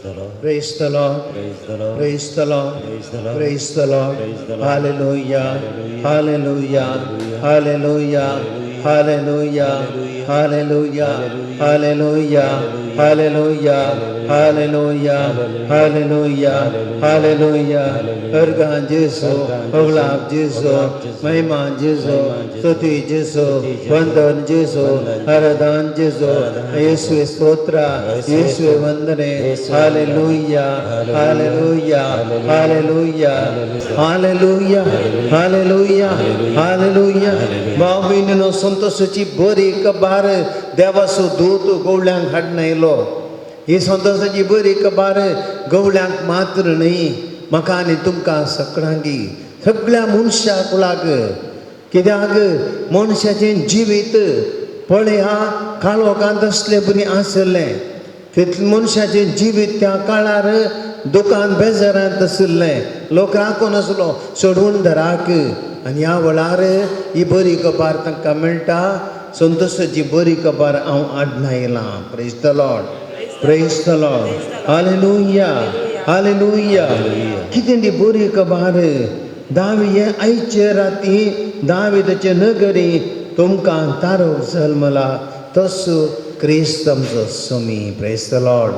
Praise the Lord. Praise the Lord. Praise the Lord. Hallelujah. Hallelujah. Hallelujah. Hallelujah. Hallelujah. Hallelujah. Hallelujah. Hallelujah. Hallelujah. Hallelujah. Ergan Jesu, Oglab Jesu, Maiman Jesu, Stuti Jesu, Vandan Jesu, Aradan Jesu, Yesu Stotra, Yesu Vandane. Hallelujah. Hallelujah. Hallelujah. Hallelujah. Hallelujah. Hallelujah. Bavinino संतोषाची बरी कबार देवाचो दूत गवळ्यांक हाडून आयलो. ही संतोषाची बरी कबार गवळ्यांक मात्र न्ही, म्हाका आनी तुमकां सगळ्यांकी सगळ्या मनशा कुळाक. कित्याक मनशाचें जिवीत पळया काळोखांत असलें बरी आसलें. मनशाचें जिवीत त्या काळार दुकान बेजारांत आसलें. लोक राखून आसलो सोडून धराक. आनी ह्या वेळार ही बरी कबार तांकां मेळटा. संतोषाची बरी कबार हांव हाडून आयलां. Praise the Lord. Praise the Lord. Hallelujah. Hallelujah. कितें ती बरी कबार. दावी आयचे राती दाविदाचे नगरी तुमकां तारो जल्मला, तसो क्रिस्त आमचो स्वामी. Praise the Lord.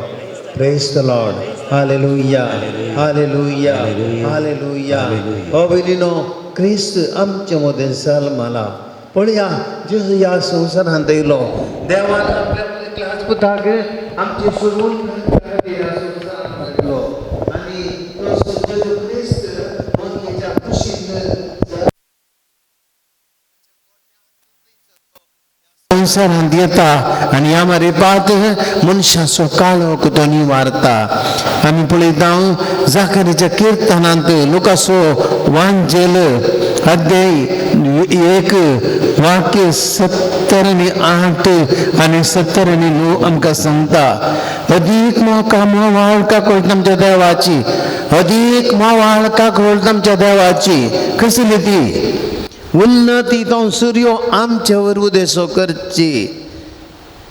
Praise the Lord. Hallelujah. Hallelujah. Hallelujah. भगिनीनो, ख्रिस्त आमच्या मदें जल्मला. पळया जेजू ह्या संवसारांत येयलो. देवान आपल्या एकल्याच पुताक आमची सोडून ह्या संवसारांत हाडलो. आनी तो जेजू ख्रिस्त मनाच्या खुशीन संवसारांत येता आनी ह्या मारिपात मनशाचो काळोख तो निवारता. आमी पळयता जाकरीच्या किर्तनांत लुकाचो वांजेल अध्याय 1 वाक्य 70-8 आनी 70-9 आमकां सांगता. अदीक म्हाका मावाळ काकूळ आमच्या देवाची, अदीक मावाळ काकूळ आमच्या देवाची. कसली ती उन्नती तो सूर्यो आमच्या वर उदेसो करची.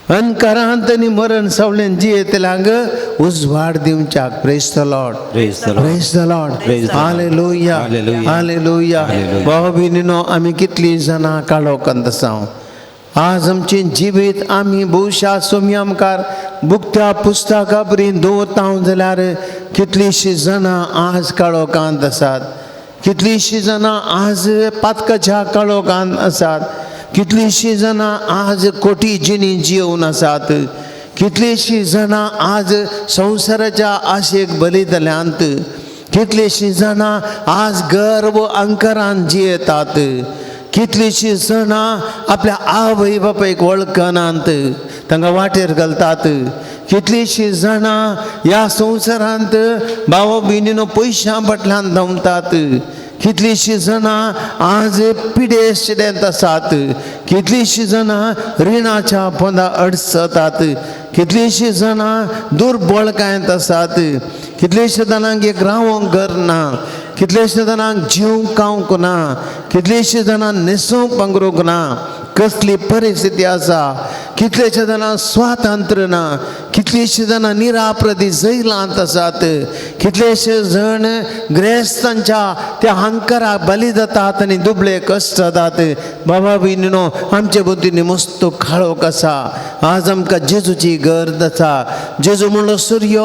अनकारांत आनी मरण सावळेन जियेतल्यांक उजवाड दिवच्याक. Praise the Lord. Praise the Lord. Hallelujah. Hallelujah. भाव भयणीनो, आमी कितली जाणां काळोखांत आसा. आज आमचें जिवीत आमी भोवशा सोमी आमकां बुकत्या पुस्तका बरी दवरता जाल्यार कितलीशीं जाणां आज काळोखांत आसात. कितलीशीं जाणां आज पातकाच्या काळोखांत आसात. कितलीशीं जाणां आज कोटी जिणी जियोवन आसात. कितलीशीं जाणां आज संवसाराच्या आशेक बली जाल्यांत. कितलीशीं जाणां आज गर्व अंकारान जियेतात. कितलीशीं जाणां आपल्या आवय बापायक वळखनात, तांकां वाटेर घालतात. कितलीशीं जाणां ह्या संवसारांत भाव भयणीनो पयशां फाटल्यान धांवतात. कितलीशीं जाणां आज पिडेस्तेंत आसात. कितलीशीं जाणां रिणाच्या पोंदा अडचतात. कितलीशीं जाणां दुर्बळकायेंत आसात. कितलीशीं जाणांक एक रावंक घर ना. कितलेशे जाणांक जीव खावंक ना. कितलेशे जाणां न्हेसोवंक पांघरूंक ना. कसली परिस्थिती आसा. कितलेशे जाणां स्वातंत्र्य ना. कितलीशीं जाणां निराप्रदी जैलांत आसात. कितलेशे जण ग्रेस्तांच्या त्या हंकाराक बली जातात आनी दुबळे कश्ट जातात. बाबा भयणीनो, आमचे बुद्दीनी मस्त काळोख आसा. आज आमकां जेजूची गरज आसा. जेजू म्हणलो सूर्य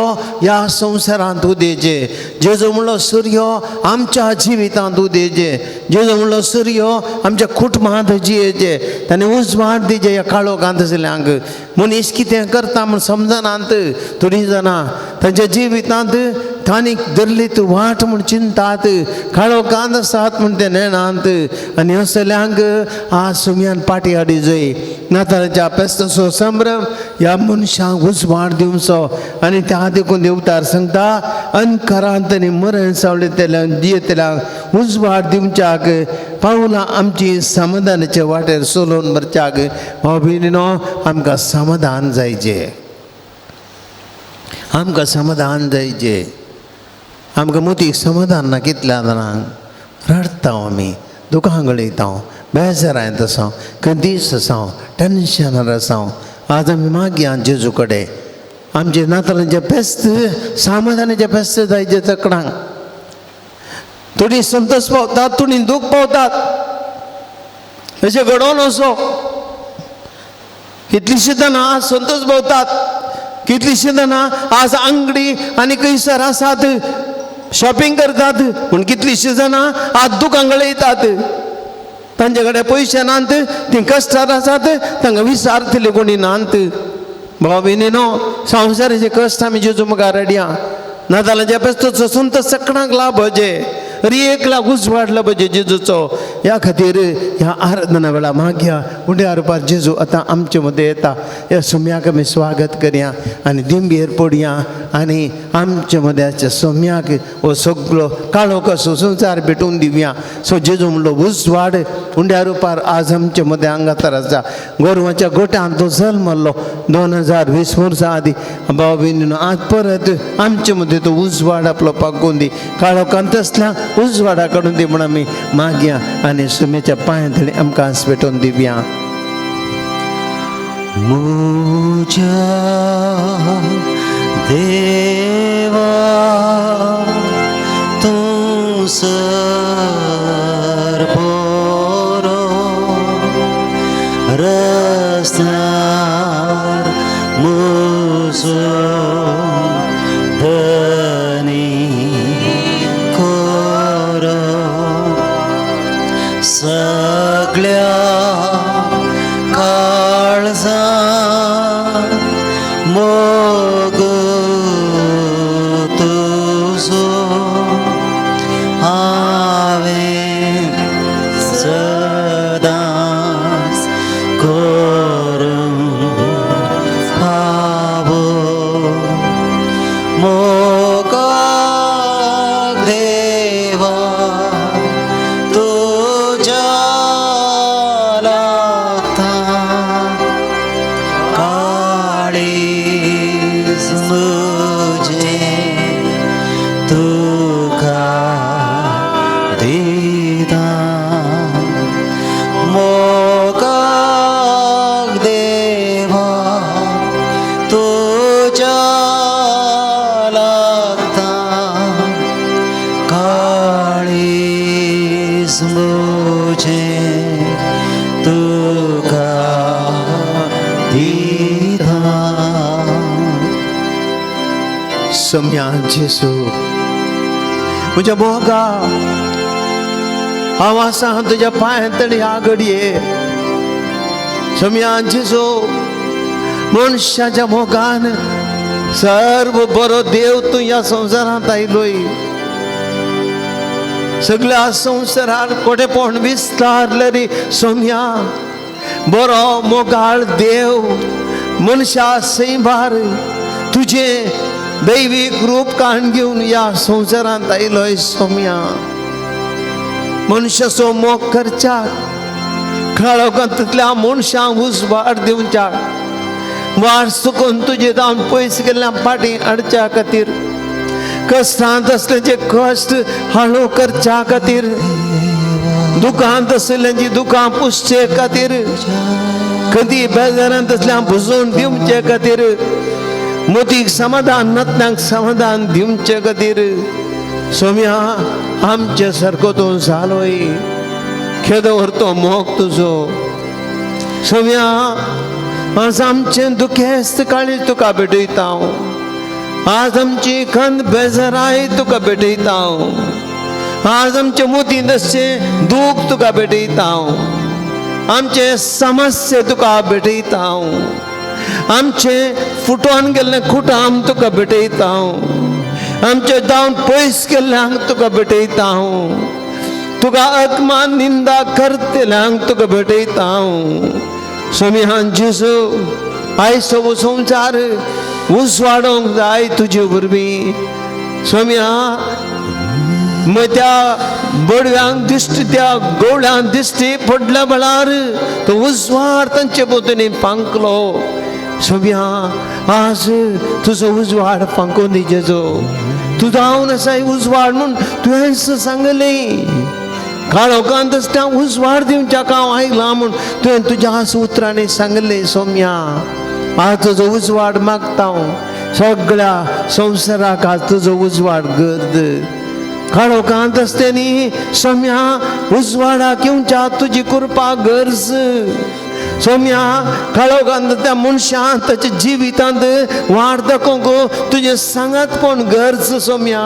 ह्या संवसारांत उदेजे. जेजू म्हणलो सूर्य आमच्या जिवितांत उदेजे. जेजू म्हणलो सूर्य आमच्या कुटुंबांत जियेजे. ताणें उजवाड दिजे ह्या काळोखांत आसल्यांक. मनीस कितें करता म्हूण समजनात. थोडीं जाणां तांच्या जिवितांत तांणी धरलीत वाट म्हूण चिंतात. काळोखांत आसात म्हूण ते नेनात. आनी असल्यांक आज सुमयान पाटी हाडी जाय. नाताळाच्या पेस्ताचो संभ्रम ह्या मनशांक उजवाड दिवचो. आनी त्या देखून देवतार सांगता, अनकारांत आनी मरण सावळेतल्यांक जियेतल्यांक उजवाड दिवच्याक पावलां आमची समाधानाच्या वाटेर चलोवन व्हरच्याक. हो भयणीनो, आमकां समाधान जायचें. आमकां समाधान जायचें. आमकां मतीक समाधान ना. कितल्या जाणांक रडटा आमी, दुखां गळयता, बेजारांत आसा, कदीस आसा, टेन्शनार आसा. आज आमी मागया जेजू कडेन. आमचे नातालांचे फेस्त समाधानाचे फेस्त जायचे चकडांक थोडी संतोष पावतात थोडी दूख पावतात अशें घडोवन असो कितलींशीं जाणां आज संतोष पावतात कितलींशीं जाणां आज अंगडी आनी खंयसर आसात शॉपिंग करतात पूण कितलींशीं जाणां आज दुखां गळयतात तांचे कडेन पयशे नात तीं कश्टार आसात तांकां विचारतले कोणी नात भाव भयणीनो संवसाराचे कश्ट आमी जेजू मुखार हाडया नातालांच्या फेस्ताचो संतोष सगळ्यांक लाभ भजे एक लाख उजवाडला पाहिजे जेजूचो ह्या खातीर ह्या आराधना वेळा मागया उड्या रुपार जेजू आतां आमचे मदें येता ह्या सोम्याक आमी स्वागत करया आनी दिंबेर पडया आनी आमचे मदें सोम्याक हो सगळो काळो कसो संवसार भेटून दिवया सो जेजू म्हणलो उजवाड उंड्या रुपार आज आमचे मदें हांगासर आसा गोरवांच्या गोट्यान तो जल्मलो 2020 वर्सां आदी भाव भयणीनो आज परत आमचे मदें तो उजवाड आपलो पागोवन दी काळो कांतसल्या उजवाडा कडून दी म्हणून आमी मागया आनी सुमेच्या पांयां तळी आमकां आस भेटोवन दिवया मुझा देवा तू सरपोरो रस्त्यार मुजो सगळ्या काळजा मोग तुझो हांवें सदांच करूंक फावो मोगाक देवा सम्या जेजू म्हज्या मोगा हांव आसा तुज्या पांयां तळी ह्या घडये सम्या जेजू मनशाच्या मोगान सर्व बरो देव तूं ह्या संवसारांत आयलोय सगळ्या संवसारार कोटेपण विस्तारले रे सम्या बरो मोगाळ देव मनशा सैबार तुझे दैवीक रूप काण घेवन ह्या संवसारांत आयलोय सोम्या मनशाचो मोग करच्याक काळोखांतल्या मनशांक उजवाड दिवच्याक वार चुकून तुजे जावन पयस गेल्ल्या फाटीं हाडच्या खातीर कश्टांत असल्याचे कश्ट हाळू करच्या खातीर दुखांत असल्यांची दुखां पुसचे खातीर कधी बेजारांत असल्या भुजून दिवचे खातीर मोतीक समाधान नत्नाक समाधान दिवचे खातीर सोम्या आमचे सारको तूं जालोय खेदो व्हरतो मोग तुजो सोम्या आज आमचे दुखेस्त काळीज तुका भेटयता आज आमची खंत बेजाराय तुका भेटयता आज आमचे मोतीन असचे दूख तुका भेटयता आमचे समस्ये तुका भेटयता आमचे फुटोन गेल्ले खुटाम तुका भेटयता आमचे जावन पयस गेल्ल्यांक तुका भेटयता तुका अपमान निंदा करतल्यांक तुका भेटयता सोम्या जेजू आयचो संवसार उजवाडोंक जाय तुजे वरवीं सोम्या त्या बडव्यांक दिश्टी त्या गवळ्यांक दिश्टी पडल्या वेळार तो उजवाड तांचे भोंवतणी पांकलो सोम्या आज तुजो उजवाड पांकोवन दी जेजू तूं जावन आसा उजवाड म्हूण तुवें सांगलें काळोखांत आसता उजवाड दिवच्याक हांव आयलां म्हूण तुवें तुज्या उतरांनी सांगलें सोम्या आज तुजो उजवाड मागता सगळ्या संसाराक आज तुजो उजवाड गर्द काळोखांत असतेनी सोम्या उजवाडाक येवच्या तुजी कृपा गरज सोम्या काळोखांत त्या मनशान त्याच्या जिवितांत वाड दाखोवंक तुझे सांगात कोण गरज सोम्या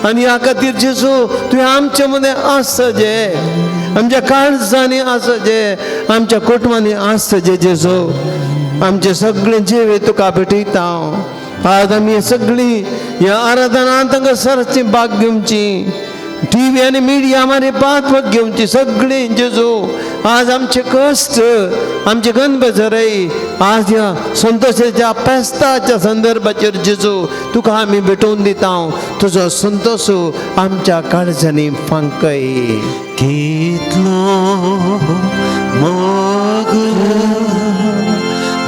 आणि ह्या खातीर जेजू तुवें आमचे मदें आसजे आमच्या काळजांनी आसजे आमच्या कुटुंबांनी आसजे जेजू आमचे सगळे जिवे तुका भेटयता हांव आज आमी सगळी ह्या आराधनांत तांकां सरची भाग घेवची टीव्ही आणि मीडिया मारे पात घेवची सगळी जेजू आज आमचे कश्ट आमचे गणबजरय आज ह्या संतोशाच्या फेस्ताच्या संदर्भाचेर जेजू तुका आमी भेटोवन दिता तुजो संतोश आमच्या काळजांनी फांकय कितलो मोग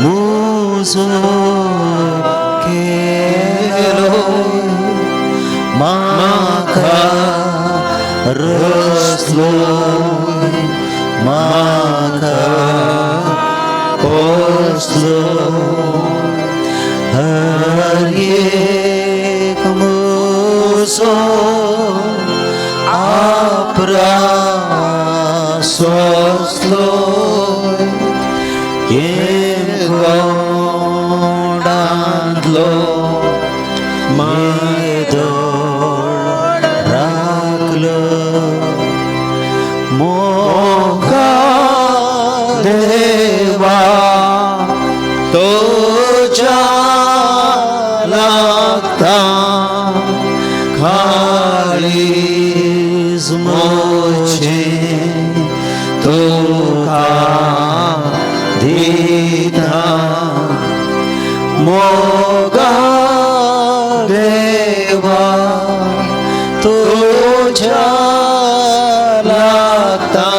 मुजो केलो म्हाका रसलो म्हाका पोसलो हर एक मुजो आपरा सोसलो ये गोडांतलो मायदोळ राखलो मोगा देवा तोच्या लागता काळीज मोचे तुका दिता मोगा देवा तुझ्या लागता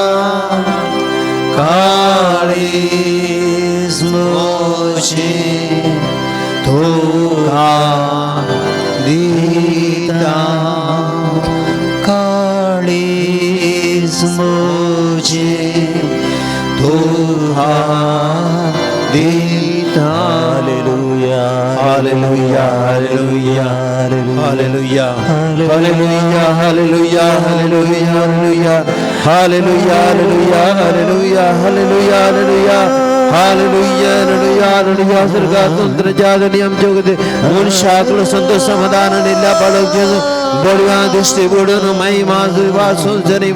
काळीज मोचे तुका दिता काळीज मोचे तुका दिता hallelujah hallelujah hallelujah hallelujah hallelujah hallelujah hallelujah hallelujah hallelujah hallelujah hallelujah hallelujah hallelujah hallelujah hallelujah स्वर्गातून जादनी आमच्या उगते मनुष्याकलो संतोष समाधान निल्या पाडक जेजू बडवा दृष्टी बुडून महिमा वासून जरी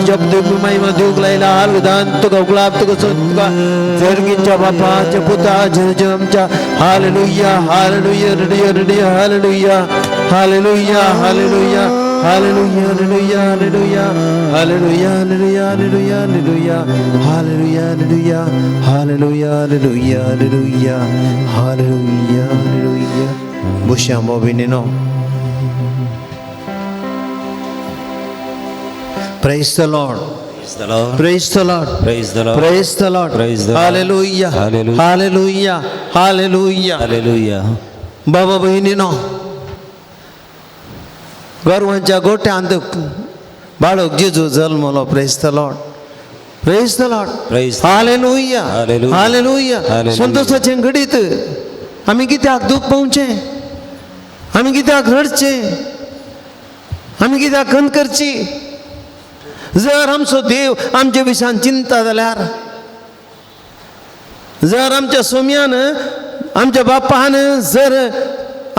जपते महिमा देऊक लायला हालदान तुका गुलाब तुका तुका जरगीच्या बापाच्या पुता जज आमच्या hallelujah hallelujah hallelujah hallelujah hallelujah hallelujah hallelujah hallelujah hallelujah hallelujah hallelujah hallelujah hallelujah hallelujah hallelujah hallelujah hallelujah hallelujah बुशा मोबिनिनो Praise the Lord. Praise the Lord. Praise the Lord. Praise the Lord. Praise the Lord. Praise the Lord. Hallelujah. Hallelujah. Hallelujah. Hallelujah. Hallelujah. बाबा बहिणीनो गर्वांच्या गोट्यांत बाळक जेजू जल्मलो. Praise the Lord. Praise the Lord. Praise the Hallelujah. Hallelujah. Hallelujah. Hallelujah. संतोषाचे घडीत आम्ही कित्याक दुःख पावचे आम्ही कित्याक रडचे आम्ही कित्याक खंत करची जर आमचो देव आमच्या विशयान चिंता जाल्यार जर आमच्या सोम्यान आमच्या बापान जर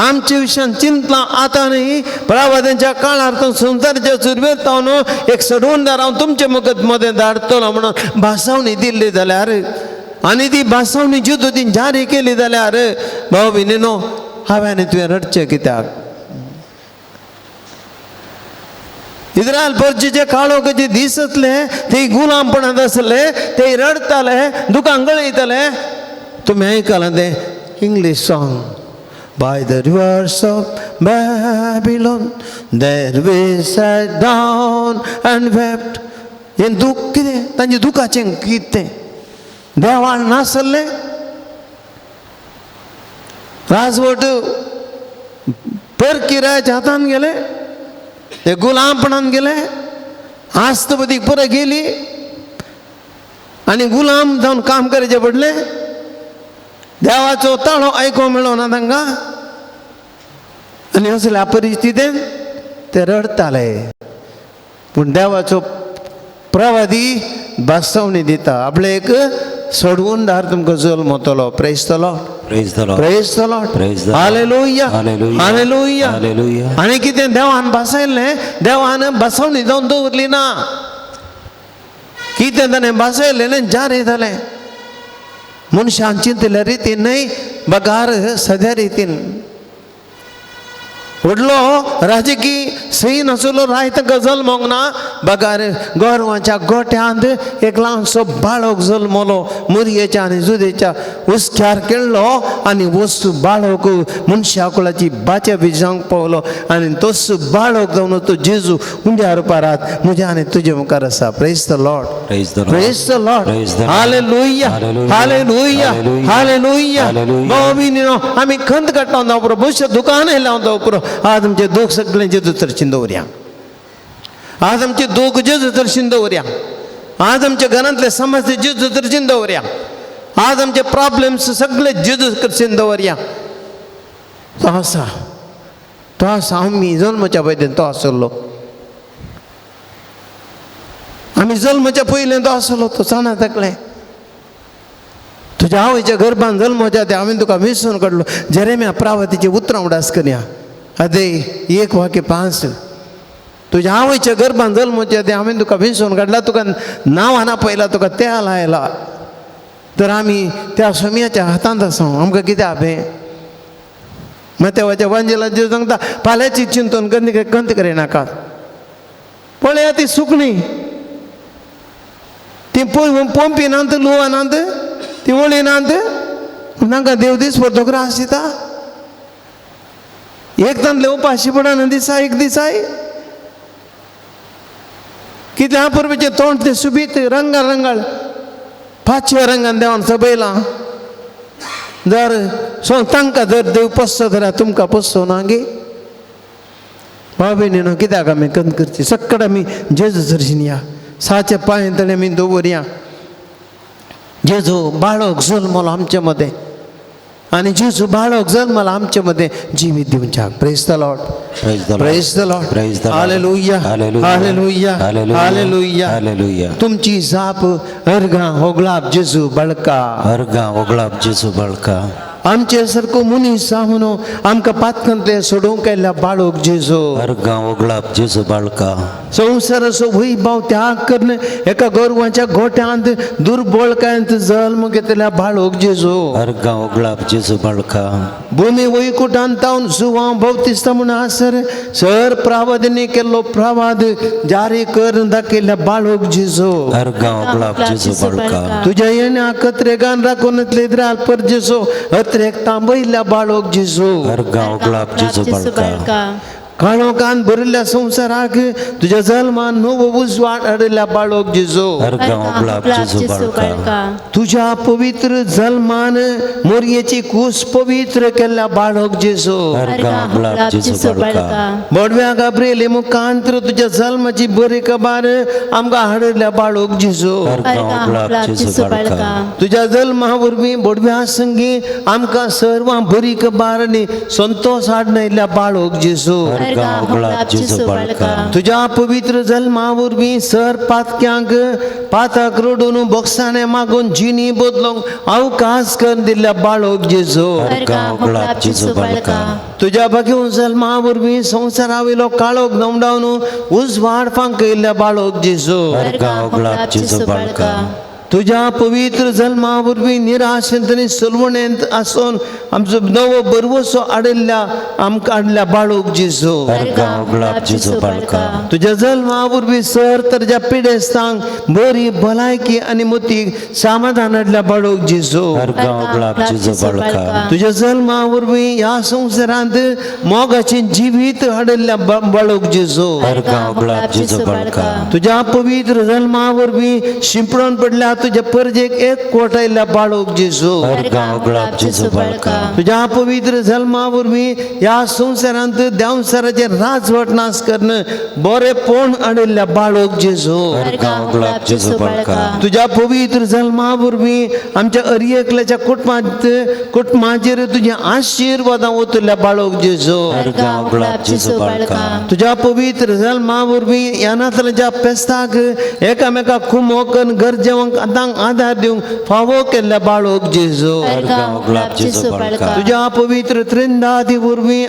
आमच्या विशयान चिंतला आता न्ही प्रवाद्यांच्या काळार तो संसाराच्या सुरवेतावन एक सडवणदार हांव तुमचे मदें धाडटलो म्हणून भासावणी दिल्ली जाल्यार आनी ती भासावणी जुदोदीन जारी केली जाल्यार भाव भयणीनो हांवें तुवें रडचें कित्याक इस्रायल परजेचे काळोखाचे दीस आसले ते गुलामपणांत आसले ते रडताले दुकान गळयताले तुमी आयकलां ते English song by the rivers of Babylon there we sat down and wept हें दूख कितें तांचे दुखाचें कितें देवान नासले राजवट परकिराच्या हातान गेले ते गुलामपणान गेले आस्तपतीक परत गेली आणि गुलाम जावन काम करचे पडले देवाचो ताळो ऐको मेळो ना तांकां आनी असल्या परिस्थितीन ते रडताले पूण देवाचो प्रवादी बासवणी दिता आपल्याक सोडवून दार तुमकां जल्मतलो praise the Lord Praise the Lord. Praise the Lord Praise the Lord. Hallelujah Hallelujah. Hallelujah Hallelujah. आनी कितें देवान बसयल्लें देवान बसवणी जावन दवरली ना कितें ताणें बसयल्लें न्ही ज्या जालें मनशान चिंतल्या रितीन न्हय बगार सद्या रितीन व्हडलो राजकी सही नासलो राय ताका जल्मोंक ना बगार गोरवांच्या गोठ्यांत एक ल्हानसो बाळक जल्मलो मुरयेच्या आनी जुदेच्या उस्क्यार केल्लो आनी वस्तू बाळक मनशा कुळाची बाच्या बिजांक पावलो आनी तोच बाळक जावन तो जेजू उंड्यार पारात म्हज्या आनी तुजे मुखार आसा praise the Lord Praise the Lord. Praise the Lord Praise the Lord. Hallelujah Hallelujah. Hallelujah Hallelujah. Hallelujah Hallelujah. बाबीनो आमी खंत काडटा उपरो भविष्य दुकान लावन उपरो आज आमचे दूख सगळे जेजू तरशीन दवरया आज आमचे दूख जेजू तरशीन दवरया आज आमच्या घरांतले समस्या जेजू तरशीन दवरया आज आमचे प्रॉब्लेम्स सगळे जेजू तरशीन दवरया तो आसा आमी जल्माच्या पयलीं तो आसलो आमी जल्माच्या पयलीं तो आसलो तो जाणा तकलें तुझ्या आवयच्या गर्भान जल्माच्या ते हांवें तुका विसरून काडलो जेरेम्या प्रावतीचे उतरां उडास करया अदे 1:5 तुझ्या आवयच्या गर्भान जल्माच्या ते हांवें तुका विसरून काडला तुका नांवाना पयला तुका त्या लायला तर आमी त्या स्वाम्याच्या हातांत आसा आमकां कितें हांवें देवाच्या वांजेला जे सांगता फाल्यांची चिंतून कंत करिनाका पळया ती सुकणी ती पंपिनांत लुवानांत ती वळीनांत तांकां देव दीस फोटोग्राफ दिता एक तांतले उपाशी पडना दिसा एक दिसाय कितें हा परबेचें तोंड तें सुबीत रंगाळ 5 रंगान देवान सबयलां जर तांकां जर देव पसतो जाल्यार तुमकां पसतो ना गे बाबीनो कित्याक आमी कंत करची सक्कड आमी जेजू दर्शन या 6 पांय तळे आमी दवरया जेजू बाळक जल्मलो आमचे मदें आनी जेजू बाळक जल्मलो आमचे मदें जिवीत दिवच्याक praise the Lord Praise the Lord. Praise the Lord Praise the Lord. Hallelujah Hallelujah. Hallelujah Hallelujah. Hallelujah Hallelujah. तुमची जाप अर्गां होगलाप जेजू बळका अर्गा ओगळाप जेजू बळका आमचे सारको मनीस म्हणून आमकां पातकांतले सोडूंक केल्ल्या बाळक जेजू अर्गा ओगळाप जेजू बळका संवसाराचो वैभव त्याग करन एका गोरवांच्या गोठ्यांत दुर्बळकायेंत जल्म घेतल्या बाळक जेजू अर्गा ओगळाप जेजू बळका भूमी वैकुंठांत तावन जुवां भोवतिस्ता म्हूण आसर सर प्रावादिनी केल्लो प्रवाद जारी करून दाखयल्या बाळक जेजू अर्गा ओगळाप जेजू बळका तुझ्या येण्या कत्रेगान राखूनतले द्राल पर जेजू अत्रेक तांबयल्या बाळक जेजू अर्गा ओगळाप जेजू बळका काळोखान भरिल्ल्या संवसाराक तुझ्या जल्मान नवो उजवाड हाडिल्ल्या बाळक जेजू अर्गा ओगळाप जेजू बळका तुझ्या पवित्र जल्मान मोरयेची कूस पवित्र केल्ल्या बाळक जेजू अर्गा ओगळाप जेजू बळका बडव्या गाब्रिएले मुखांतर तुझ्या जल्माची बरी खबर आमकां हाडिल्ल्या बाळक जेजू अर्गा ओगळाप जेजू बळका तुझ्या जल्मा वरवीं बडव्या संगी आमकां सर्वां बरी खबर आनी संतोष हाडून बाळक जेजू अर्गा ओगळाप जेजू बळका तुझ्या पवित्र जल्मा वरवीं सर पातक्यांक पाताक रडून बोक्साने मागून जिणी बदलूंक अवकाश करून दिल्ल्या बाळक जेजू अर्गा ओगळाप जेजू बळका तुझ्या भगीव जल्मा वरवीं संवसारावेलो काळोख नवडावन उजवाड फांक केल्ल्या बाळक जेजू अर्गा ओगळाप जेजू बळका तुझ्या पवित्र जल्मा वरवीं निराशेंत आनी सलवणेंत आसून आमचो नवो बरवसो हाडिल्ल्या आमकां हाडल्या बाळक जेजू अर्गा ओगळाप जेजू बळका तुझ्या जल्मा वरवीं सर तरच्या पिडेस्तांक बरी भलायकी आनी मोती समाधान हाडल्या बाळक जेजू अर्गा ओगळाप जेजू बळका तुझ्या जल्मा वरवीं ह्या संवसारांत मोगाचें जिवीत हाडिल्ल्या बाळक जेजू अर्गा ओगळाप जेजू बळका तुझ्या पवित्र जल्मा वरवीं शिंपडून पडल्या तुझ्या परजेक एक कोटायल्या बाळोक जेजू अर्गांव गुलाब जेजू बाळका तुझ्या पवित्र जन्मावर मी या संसारांत देवसराचे राजवट नाश करणं बरे पोण आणल्या बाळोक जेजू अर्गांव गुलाब जेजू बाळका तुझ्या पवित्र जन्मावर मी आमच्या अरियकल्याच्या कुटुंबाचेर तुझ्या आशीर्वादा ओतल्या बाळोक जेजू अर्गांव गुलाब जेजू बाळका तुझ्या पवित्र जन्मावर मी या नातालाच्या पेस्ताक एकामेका खुमोकन गरजेवंक आतांक आधार दिवंक फावो केल्ल्या बाळोक जेजू अर्गांव गुलाब जेजू बाळका तुझ्या पवित्र त्रिंदादी वरवीं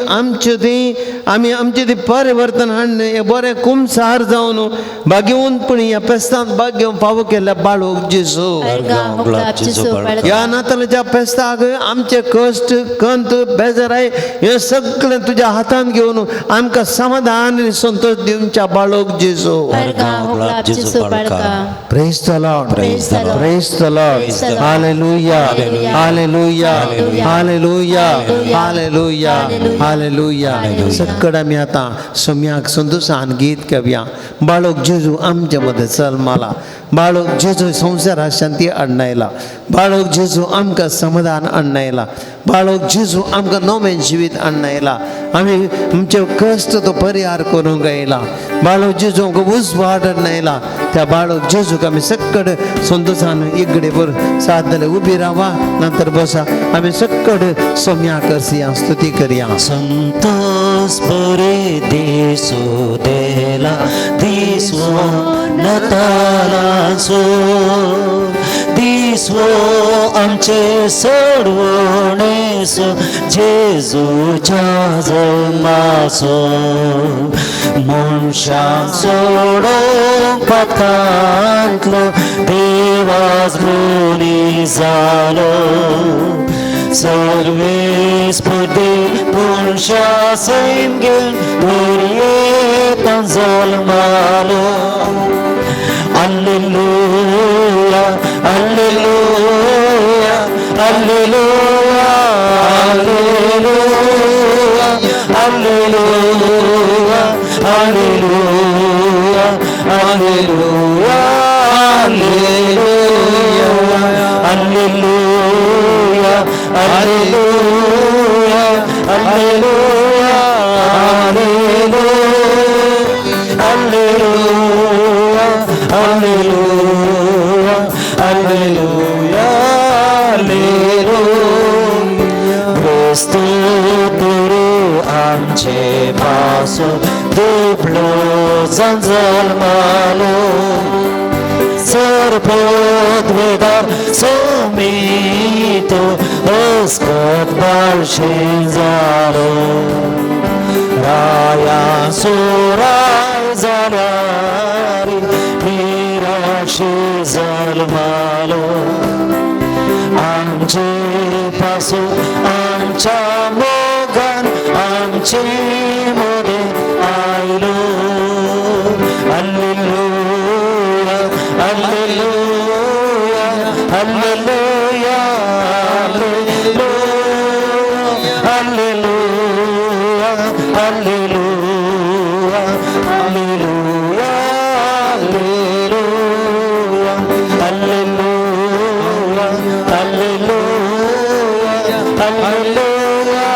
आमी आमचे ते परिवर्तन हाडणे हे बरे कुमसार जावन भाग्यवंतपण या पेस्तांत भाग्य फावो केल्ल्या बाळोक जेजू अर्गांव गुलाब जेजू बाळका या नातालाच्या पेस्ताक आमचे कश्ट कंत बेजाराय हे सगळें तुझ्या हातांत घेवन आमकां समाधान आनी संतोष दिवच्या बाळोक जेजू अर्गांव गुलाब जेजू बाळका Praise the Lord. Praise the Lord. Praise the Lord. Praise the Lord. Hallelujah. Hallelujah. Hallelujah. Hallelujah. Hallelujah. Hallelujah. सगळं आम्ही आता सम्याक संतोषान गीत करूया बाळोक जेजू आमच्या मध्ये चल मला बाळोक जेजू संसारात शांती आणणायला बाळोक जेजू आमकां समाधान आणणायला बाळोक जेजू आमकां नवें जिवीत आणणायला आमी आमचे कश्ट तो परिहार करूंक येयला बाळोक जेजू आमकां उजवाड आणणायला त्या बाळोक जेजूक आमी सक्कड संतोषान इगडे बर साथ जाले उबी रावा नंतर बसा आमी सक्कड सोम्या करसिया स्तुती करिया संतोष बरे दिसू देला दिसवो नतालाचो दिसवो आमचे सोडवणेसो जेजूच्या जल्माचो मनशांक सोडूंक पातांतलो देवाच मनीस जालो सर्वेस पदे मनशा सैम घेवन दर्येंत जल्मालो Alleluia, alleluia, alleluia, alleluia, alleluia, alleluia, alleluia, alleluia, alleluia, alleluia, alleluia, alleluia, alleluia, alleluia, alleluia. Cristo turu amche paso duplo zanzalmalo Serpodvedar somito Oskot balshenzalo Raya suray zalari Mirashi zalmalo Amche paso amcha mogan Amche mode ailo Alleluia, alleluia, alleluia, alleluia, alleluia, alleluia, alleluia, alleluia, alleluia, alleluia, alleluia, alleluia,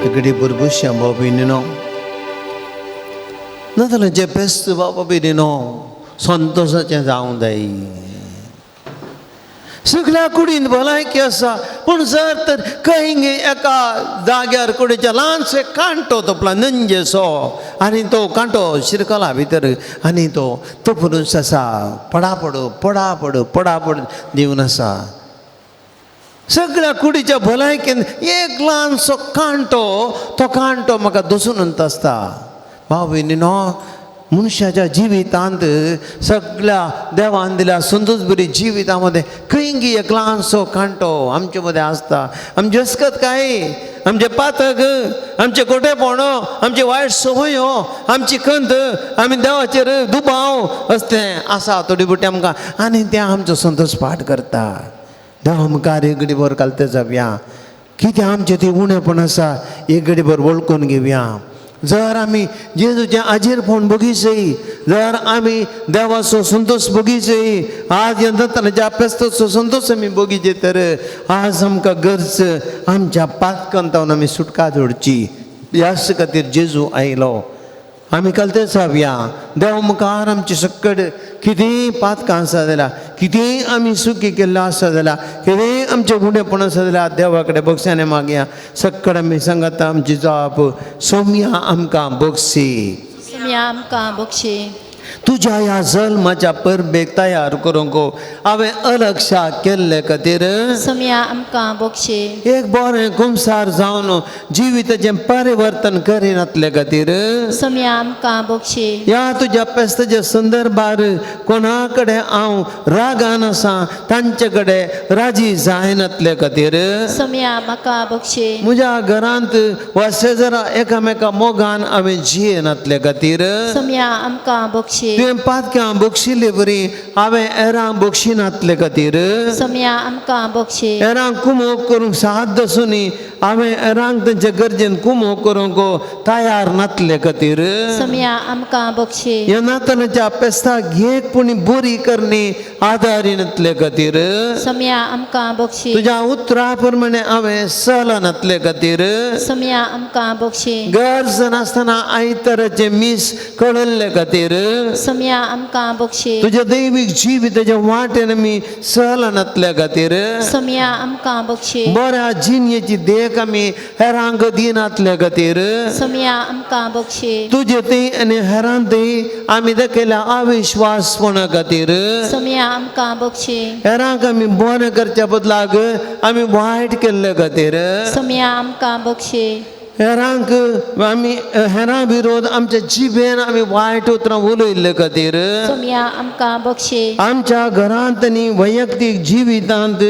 इकडे बुरबुश्या बाबीनो नाजाल्यार जे best बाबीनो संतोषाचें जावं जाय सगळ्या कुडीन भलायकी आसा पूण जर तर खंय एका जाग्यार कुडीच्या ल्हानशे कांटो तपला नंजेसो आनी तो कांटो शिरकला भितर आनी तो पुरुश आसा पडापड दिवन आसा सगळ्या कुडीच्या भलायकेन एक ल्हानसो कांटो तो कांटो म्हाका दसून आसता भाव भयणीनो मनुष्याच्या जिवितांत सगळ्या देवान दिल्या सुंदर बरी जिवितामध्ये खंय एक ल्हानसो कांटो आमचे मध्ये आसता आमचे अस्कत काय आमचे पातक आमचे खोटेपणो आमचे वायट संवयो आमची खंत आमी देवाचेर दुबाव असतें आसा थोडी बुटी आमकां आनी तें आमचो संतोश पाठ करता देवा मुखार एक घडीभर कालते जावया कितें आमचें ती उणेपण आसा एक घडीभर वळखून घेवया जर आमी जेजूचे आजेरपण बगीचय जर आमी देवाचो संतोष बगीचय आज यंत्राच्या पेस्तोचो संतोष आमी बगीचे तर आज आमकां गरज आमच्या पातकांतावन आमी सुटका जोडची ह्याच खातीर जेजू आयलो आमी कालते जावया देवा मुखार आमचे सकट कितेंय पातकां आसा जाल्यार कितेंय आमी चुकी केल्लो आसा जाल्यार कितेंय आमचें गुणेपण आसा जाल्यार देवा कडेन बक्षाने मागया सकट आमी सांगता आमची जबाब सौम्या आमकां बक्षी सौम्या आमकां बक्षी तुज्या ह्या जल्माच्या परबेक तयार करूंक हांवें अलक्षा केल्ले खातीर सौम्या आमकां बक्षी एक बरें कुंसार जावन जिविताचें परिवर्तन करिनातले खातीर सौम्या आमकां बक्षी ह्या तुज्या पेस्ताच्या संदर्भार कोणा कडेन हांव रागान आसा तांचे कडेन राजी जायनातले खातीर सौम्या म्हाका बक्षी म्हज्या घरांत वा शेजरा एकामेका मोगान हांवें जियेनातले खातीर सौम्या आमकां बक्षी तुवें पातक्यां बक्षिल्ली बरी हांवें हेरांक बक्षिनातले खातीर सौम्या आमकां बक्षी हेरांक कुमोग करूंक साथ दसुनी हांवें हेरांक तांचे गरजेन कुमोग करूंक तयार नातले खातीर सौम्या आमकां बक्षी ह्या नातालाच्या पेस्ताक घेकपणी बरी करणी आदारीनातले खातीर सौम्या आमकां बक्षी तुज्या उतरा प्रमाणे हांवें सहलानातले खातीर सौम्या आमकां बक्षी गरज नासतना आयतराचे मीस कळल्ले खातीर सौम्या आमकां बक्षी तुज्या दैवीक जिविताच्या वाटेन आमी सहलानातल्या खातीर सौम्या आमकां बक्षी बऱ्या जिणयेची देख आमी हेरांक दिनातल्या खातीर सौम्या आमकां बक्षी तुजे थंय आनी हेरां थंय आमी दाखयल्या अविश्वासपणा खातीर सौम्या आमकां बक्षी हेरांक आमी बरें करच्या बदलाक आमी वायट केल्ले खातीर सौम्या आमकां बक्षी हेरांक आमी हेरां विरोध आमच्या जिबेन आमी वायट उतरां उलयल्ले खातीर सौम्या आमकां बक्षी आमच्या घरांत आनी वैयक्तीक जिवितांत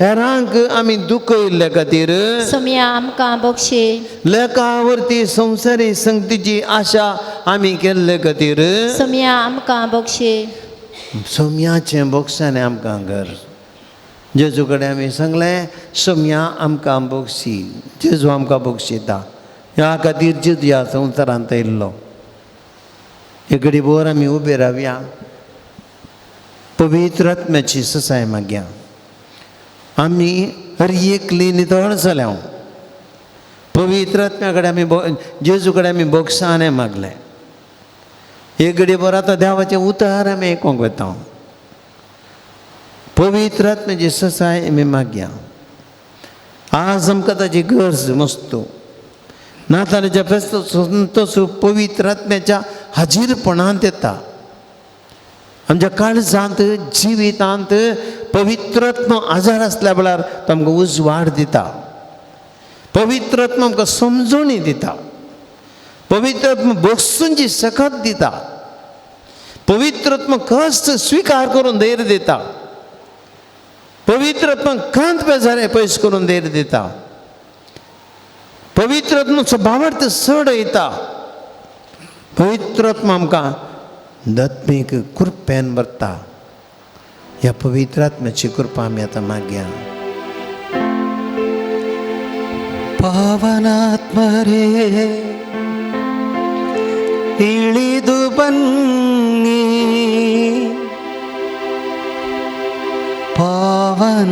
हेरांक आमी दुखयल्ले खातीर सौम्या आमकां बक्षी लेखावरती संवसारी संगतीची आशा आमी केल्ले खातीर सौम्या आमकां बक्षी सौम्याचें बक्षाने आमकां घर जेजू कडेन आमी सांगलें सौम्या आमकां बक्षी जेजू आमकां बक्षिता ह्या खातीर जेजू ह्या संवसारांत येयल्लो एक घडीभर आमी उबे रावया पवित्र आत्म्याची ससाय मागया आमी हर एकली नितळ जाल्या पवित्र आत्म्या कडेन आमी जेजू कडेन आमी बक्षाने मागलें एक घडीभर आतां देवाचें उतर आमी आयकोंक वता पवित्र आत्म्याची ससाय आमी मागया आज आमकां ताची गरज मस्तो नातालाच्या फेस्त संतोश पवित्र आत्म्याच्या हाजीरपणांत येता आमच्या काळजांत जिवितांत पवित्र आत्मा आजार आसल्या वेळार तो आमकां उजवाड दिता पवित्र आत्मा आमकां समजणी दिता पवित्र आत्मा बसूंची सकत दिता पवित्र आत्मा कश्ट स्वीकार करून धैर्य दिता पवित्र आत्मा कांत बेजारे पयस करून धैर्य दिता पवित्र आत्मा स्वभावार्थ चड येता पवित्र आत्मा आमकां दत्मीक कृपेन भरता ह्या पवित्र आत्म्याची कृपा आमी आतां मागया पावनात्मा रे इळिदु बन्नी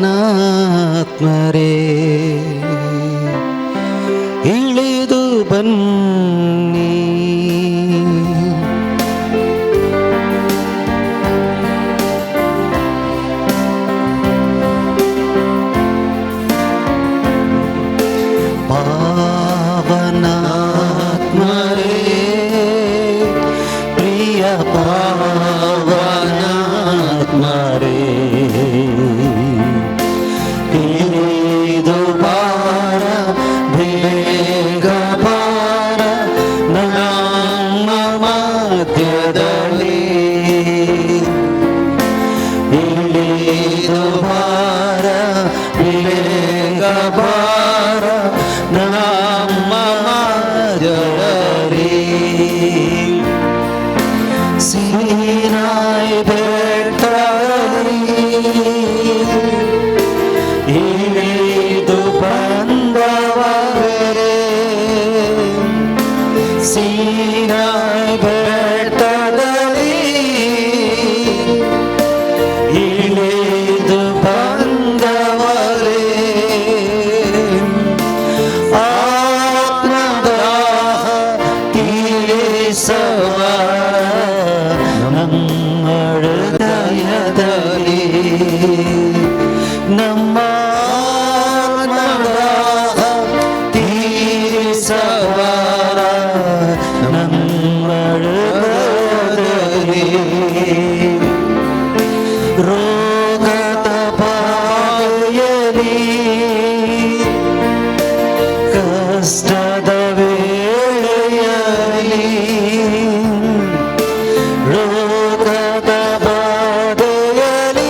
पावनात्मा रे इळिदु बन्नी पावनात्मा रे ಇಳಿದು ಬಾರ ಬೇಗ ಬಾರ ನಮ್ಮ ಮಧ್ಯದಲ್ಲಿ ಇಳಿದು ಬಾರ ಬೇಗ ಬಾರ ನಮ್ಮ ಮಧ್ಯದಲ್ಲಿ ಸೀನಾಯಿ ಬೆಟ್ಟದಲ್ಲಿ ಇಳಿದು ಬಂದವರೇ ಸೀನಾಯಿ ಬೆಟ್ಟದಲ್ಲಿ ಇಳಿದು ಬಂದವರೇ ಆತ್ಮದಾಹ ತೀರಿಸುವ ನಮ್ಮ ಹೃದಯದಲ್ಲಿ ನಮ್ಮ ಆತ್ಮದಾಹ ತೀರಿಸುವರ ನಮ್ಮ ಹೃದಯದಲ್ಲಿ ರೋಗದ ಬಾಯಲ್ಲಿ ಕಷ್ಟದ ವೇಳೆಯಲ್ಲಿ ರೋಗದ ಬಾಧೆಯಲ್ಲಿ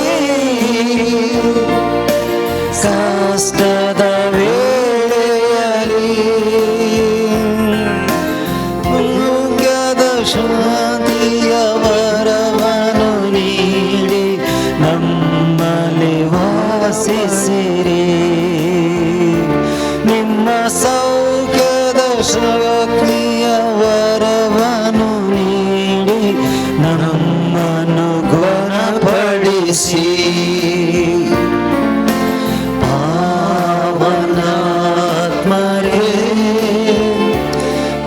ಕಷ್ಟದ ವೇಳೆಯಲ್ಲಿ ಮುಖ್ಯದ ಶಾಂತಿಯ ವರವನ್ನು ನೀಡಿ ನಮ್ಮಲ್ಲಿ ವಾಸಿಸಿರಿ ನಿಮ್ಮ ಸೌಖ್ಯದ ಶಕ್ತಿಯ ವರವನ್ನು ನೀಡಿ ನಮ್ಮನ್ನು ಗುಣಪಡಿಸಿ ಪಾವನಾತ್ಮರೇ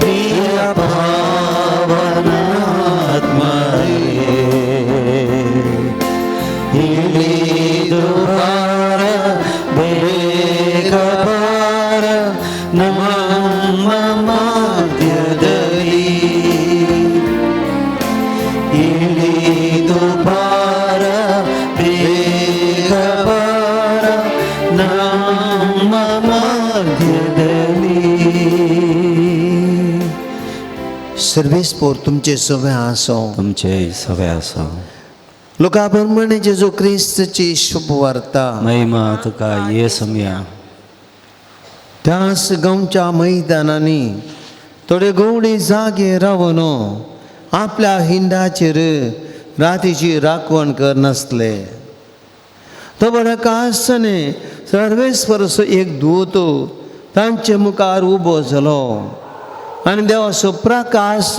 ಪ್ರಿಯ ಪಾವನಾತ್ಮರೇ ಇಳಿದು ಬಾರ ಬೇಗ ಬಾರ ನಮ್ಮ ಮಧ್ಯದಲ್ಲಿ ಇಳಿದು ಬಾರ ಬೇಗ ಬಾರ ನಮ್ಮ मध्यದಲ್ಲಿ सर्वेस्पोर तुमचे सगळे आसो तुमचे सगळे आसो लोकांप्रमाणे जेजू क्रिस्तची शुभ वार्ता महिमा तुका येसम्या त्याच गांवच्या मैदानांनी थोडे गवळी जागे रावन आपल्या हिंडाचेर रातीची राखण करनासले तो बडकासने सर्वेस्परसो एक दूत तांचे मुखार उबो जालो आनी देवाचो प्रकाश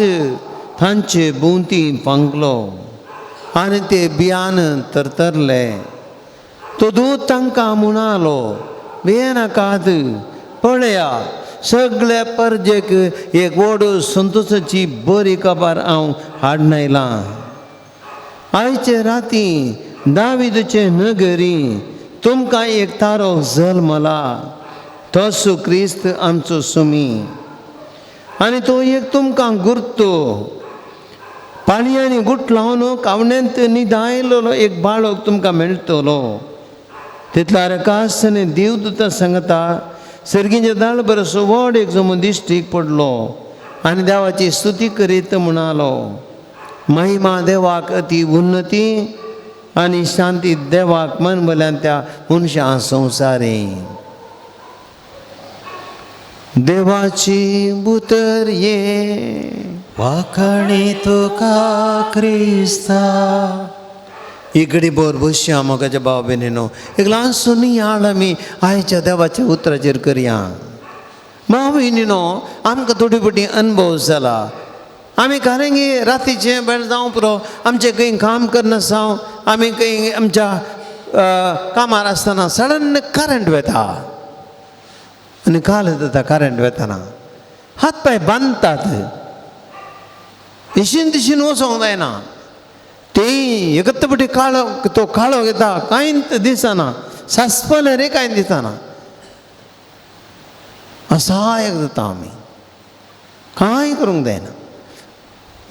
तांचे भोंवती पांगलो आनी ते भियान तरतरले तो दूत तांकां म्हणालो भियेनाकात पळया सगळ्या परजेक एक व्हड संतोशाची बरी खबर हांव हाडून आयलां आयचे राती दाविदचे नगरी तुमकां एक तारो जल्मला तोच क्रिस्त आमचो सुमी आनी तो एक तुमकां गुर्तो पाणयांनी गुट लावन कावण्यांत न्हिदायलो एक बाळक तुमकां मेळटलो तितल्या रकासने देवदूतां सांगता सर्गीचे दाळ बरसो व्हड एक जमो दिश्टीक पडलो आनी देवाची स्तुती करीत म्हणालो महिमा देवाक अति उन्नती आनी शांती देवाक मन भल्यान त्या मनशा संवसारी देवाची बुतर ये वाखणी तुका क्रिस्ता इकडे बोर बसया मोगाच्या भाव भयणीनो एक ल्हानसो नियाळ आमी आयच्या देवाच्या उतराचेर करया भाव भयणीनो आमकां थोडी फावटी अनुभव जाला आमी कारेंगी रातीचे भायर जावं पुरो आमचें खंय काम करनासा आमी खंय आमच्या कामार आसतना सडन करंट वता आनी काल जाता करंट वतना हात पांय बांदतात इशीन तिशीन वचोंक जायना ते एकत्तपटी काळो तो काळो घेता कांयच दिसना सासपल्यारय कांय दिसना असहायक जाता आमी कांय करूंक जायना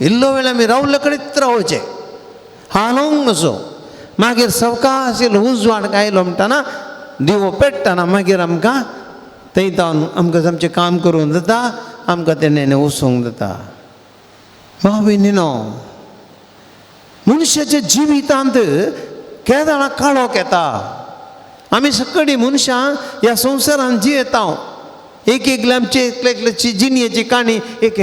इल्लो वेळ आमी रावले कडेच रावचे, हालोंक नसो. मागीर सवकास इल्लो उजवाड आयलो म्हणटाना दिवो पेट्टाना मागीर आमकां थंयतावन आमकां आमचें काम करूंक जाता, आमकां तेणें वचूंक जाता. भाव भयणीनो, मनशाच्या जिवितांत केदाळां काळोख येता. आमी सगळीं मनशां ह्या संवसारांत जियेता. एक एकले आमचे एकल्याची जिणयेची काणी एक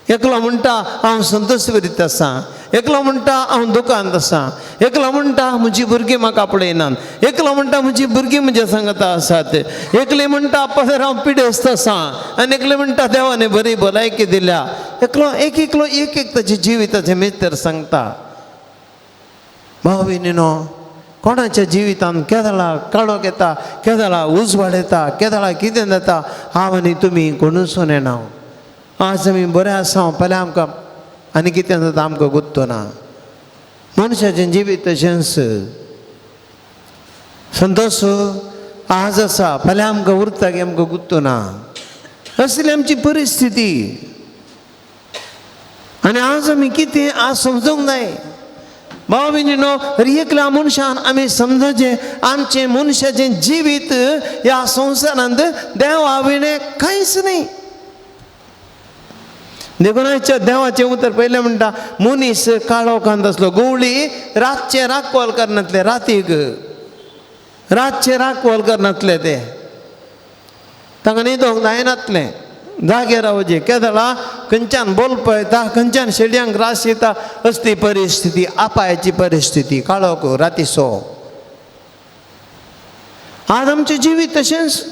एकलो म्हणटा हांव संतोश करीत आसां, एकलो म्हणटा हांव दुकांत आसां, एकलो म्हणटा म्हजीं भुरगीं म्हाका आपणयनात, एकलो म्हणटा म्हजीं भुरगीं म्हज्या सांगाता आसात, एकले म्हणटा पदर हांव पिडेस्त आसां, आनी एकले म्हणटा देवाने बरी भलायकी दिल्या. एकलो एक ताचे जिविताचे मेतर सांगता. भाव भयणीनो, कोणाच्या जिवितांत केदाळा काळोख येता, केदाळा उजवाड येता, केदाळा कितें जाता हांव आनी तुमी कोणूच येना. आज आमी बरे आसा, फाल्यां आमकां आनी कितें जाता आमकां गुत्तो ना. मनशाचें जिवीत तशेंच. संतोश आज आसा, फाल्यां आमकां उरता की आमकां गुत्तो ना. असली आमची परिस्थिती. आनी आज आमी कितें आज समजूंक जाय. भाव भयणीनो, एकल्या मनशान आमी समजचें आमचें मनशाचें जिवीत ह्या संवसारांत देवा विणे कांयच न्ही. देखून आयच्या देवाचें उतर पयलें म्हणटा मनीस काळोखांत आसलो. गवळी रातचे राखवल करनातले, रातीक रातचे राखवल करनातले, ते तांकां न्हिदोंक जायनातलें, जागे रावचे. केदाळा खंयच्यान बोल पळयता, खंयच्यान शेड्यांक रास येता, असली परिस्थिती, आपायाची परिस्थिती, काळोख रातीचो. आज आमचें जिवीत तशेंच.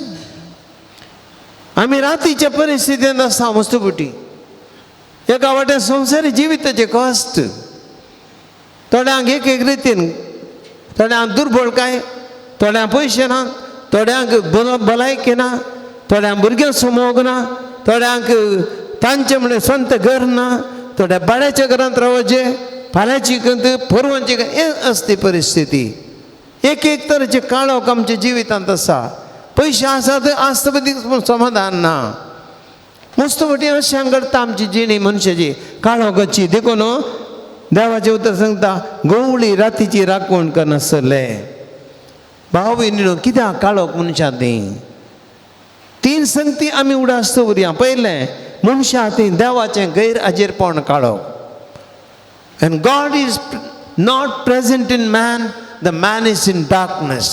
आमी रातीच्या परिस्थितींत आसा मस्तपुटी. एका वाटेन संवसारी जिविताचे कश्ट. थोड्यांक एक एक रितीन, थोड्यांक दुर्बळकाय, थोड्यांक पयशे ना, थोड्यांक भलायकी ना, थोड्यांक भुरग्यां समोग ना, थोड्यांक तांचे म्हणल्यार स्वंत घर ना, थोड्या भाड्याच्या घरांत रावचे, फाल्यांची परवांची हें असली परिस्थिती. एक एक तरेचे काळोख आमच्या जिवितांत आसा. पयशे आसात, आस्तवदीक समाधान ना. मस्त मोठी अशें घडटा आमची जिणी मनशाची काळोखाची. देखून देवाचें उतर सांगता गवळी रातीची राखण करनासले. भाव भयणीनो, कित्याक काळोख मनशां ती? 3 संगती आमी उडास दवरया. पयलें, मनशां ती देवाचें गैरहाजीरपण काळोख. And God is not present in man, the man is in darkness.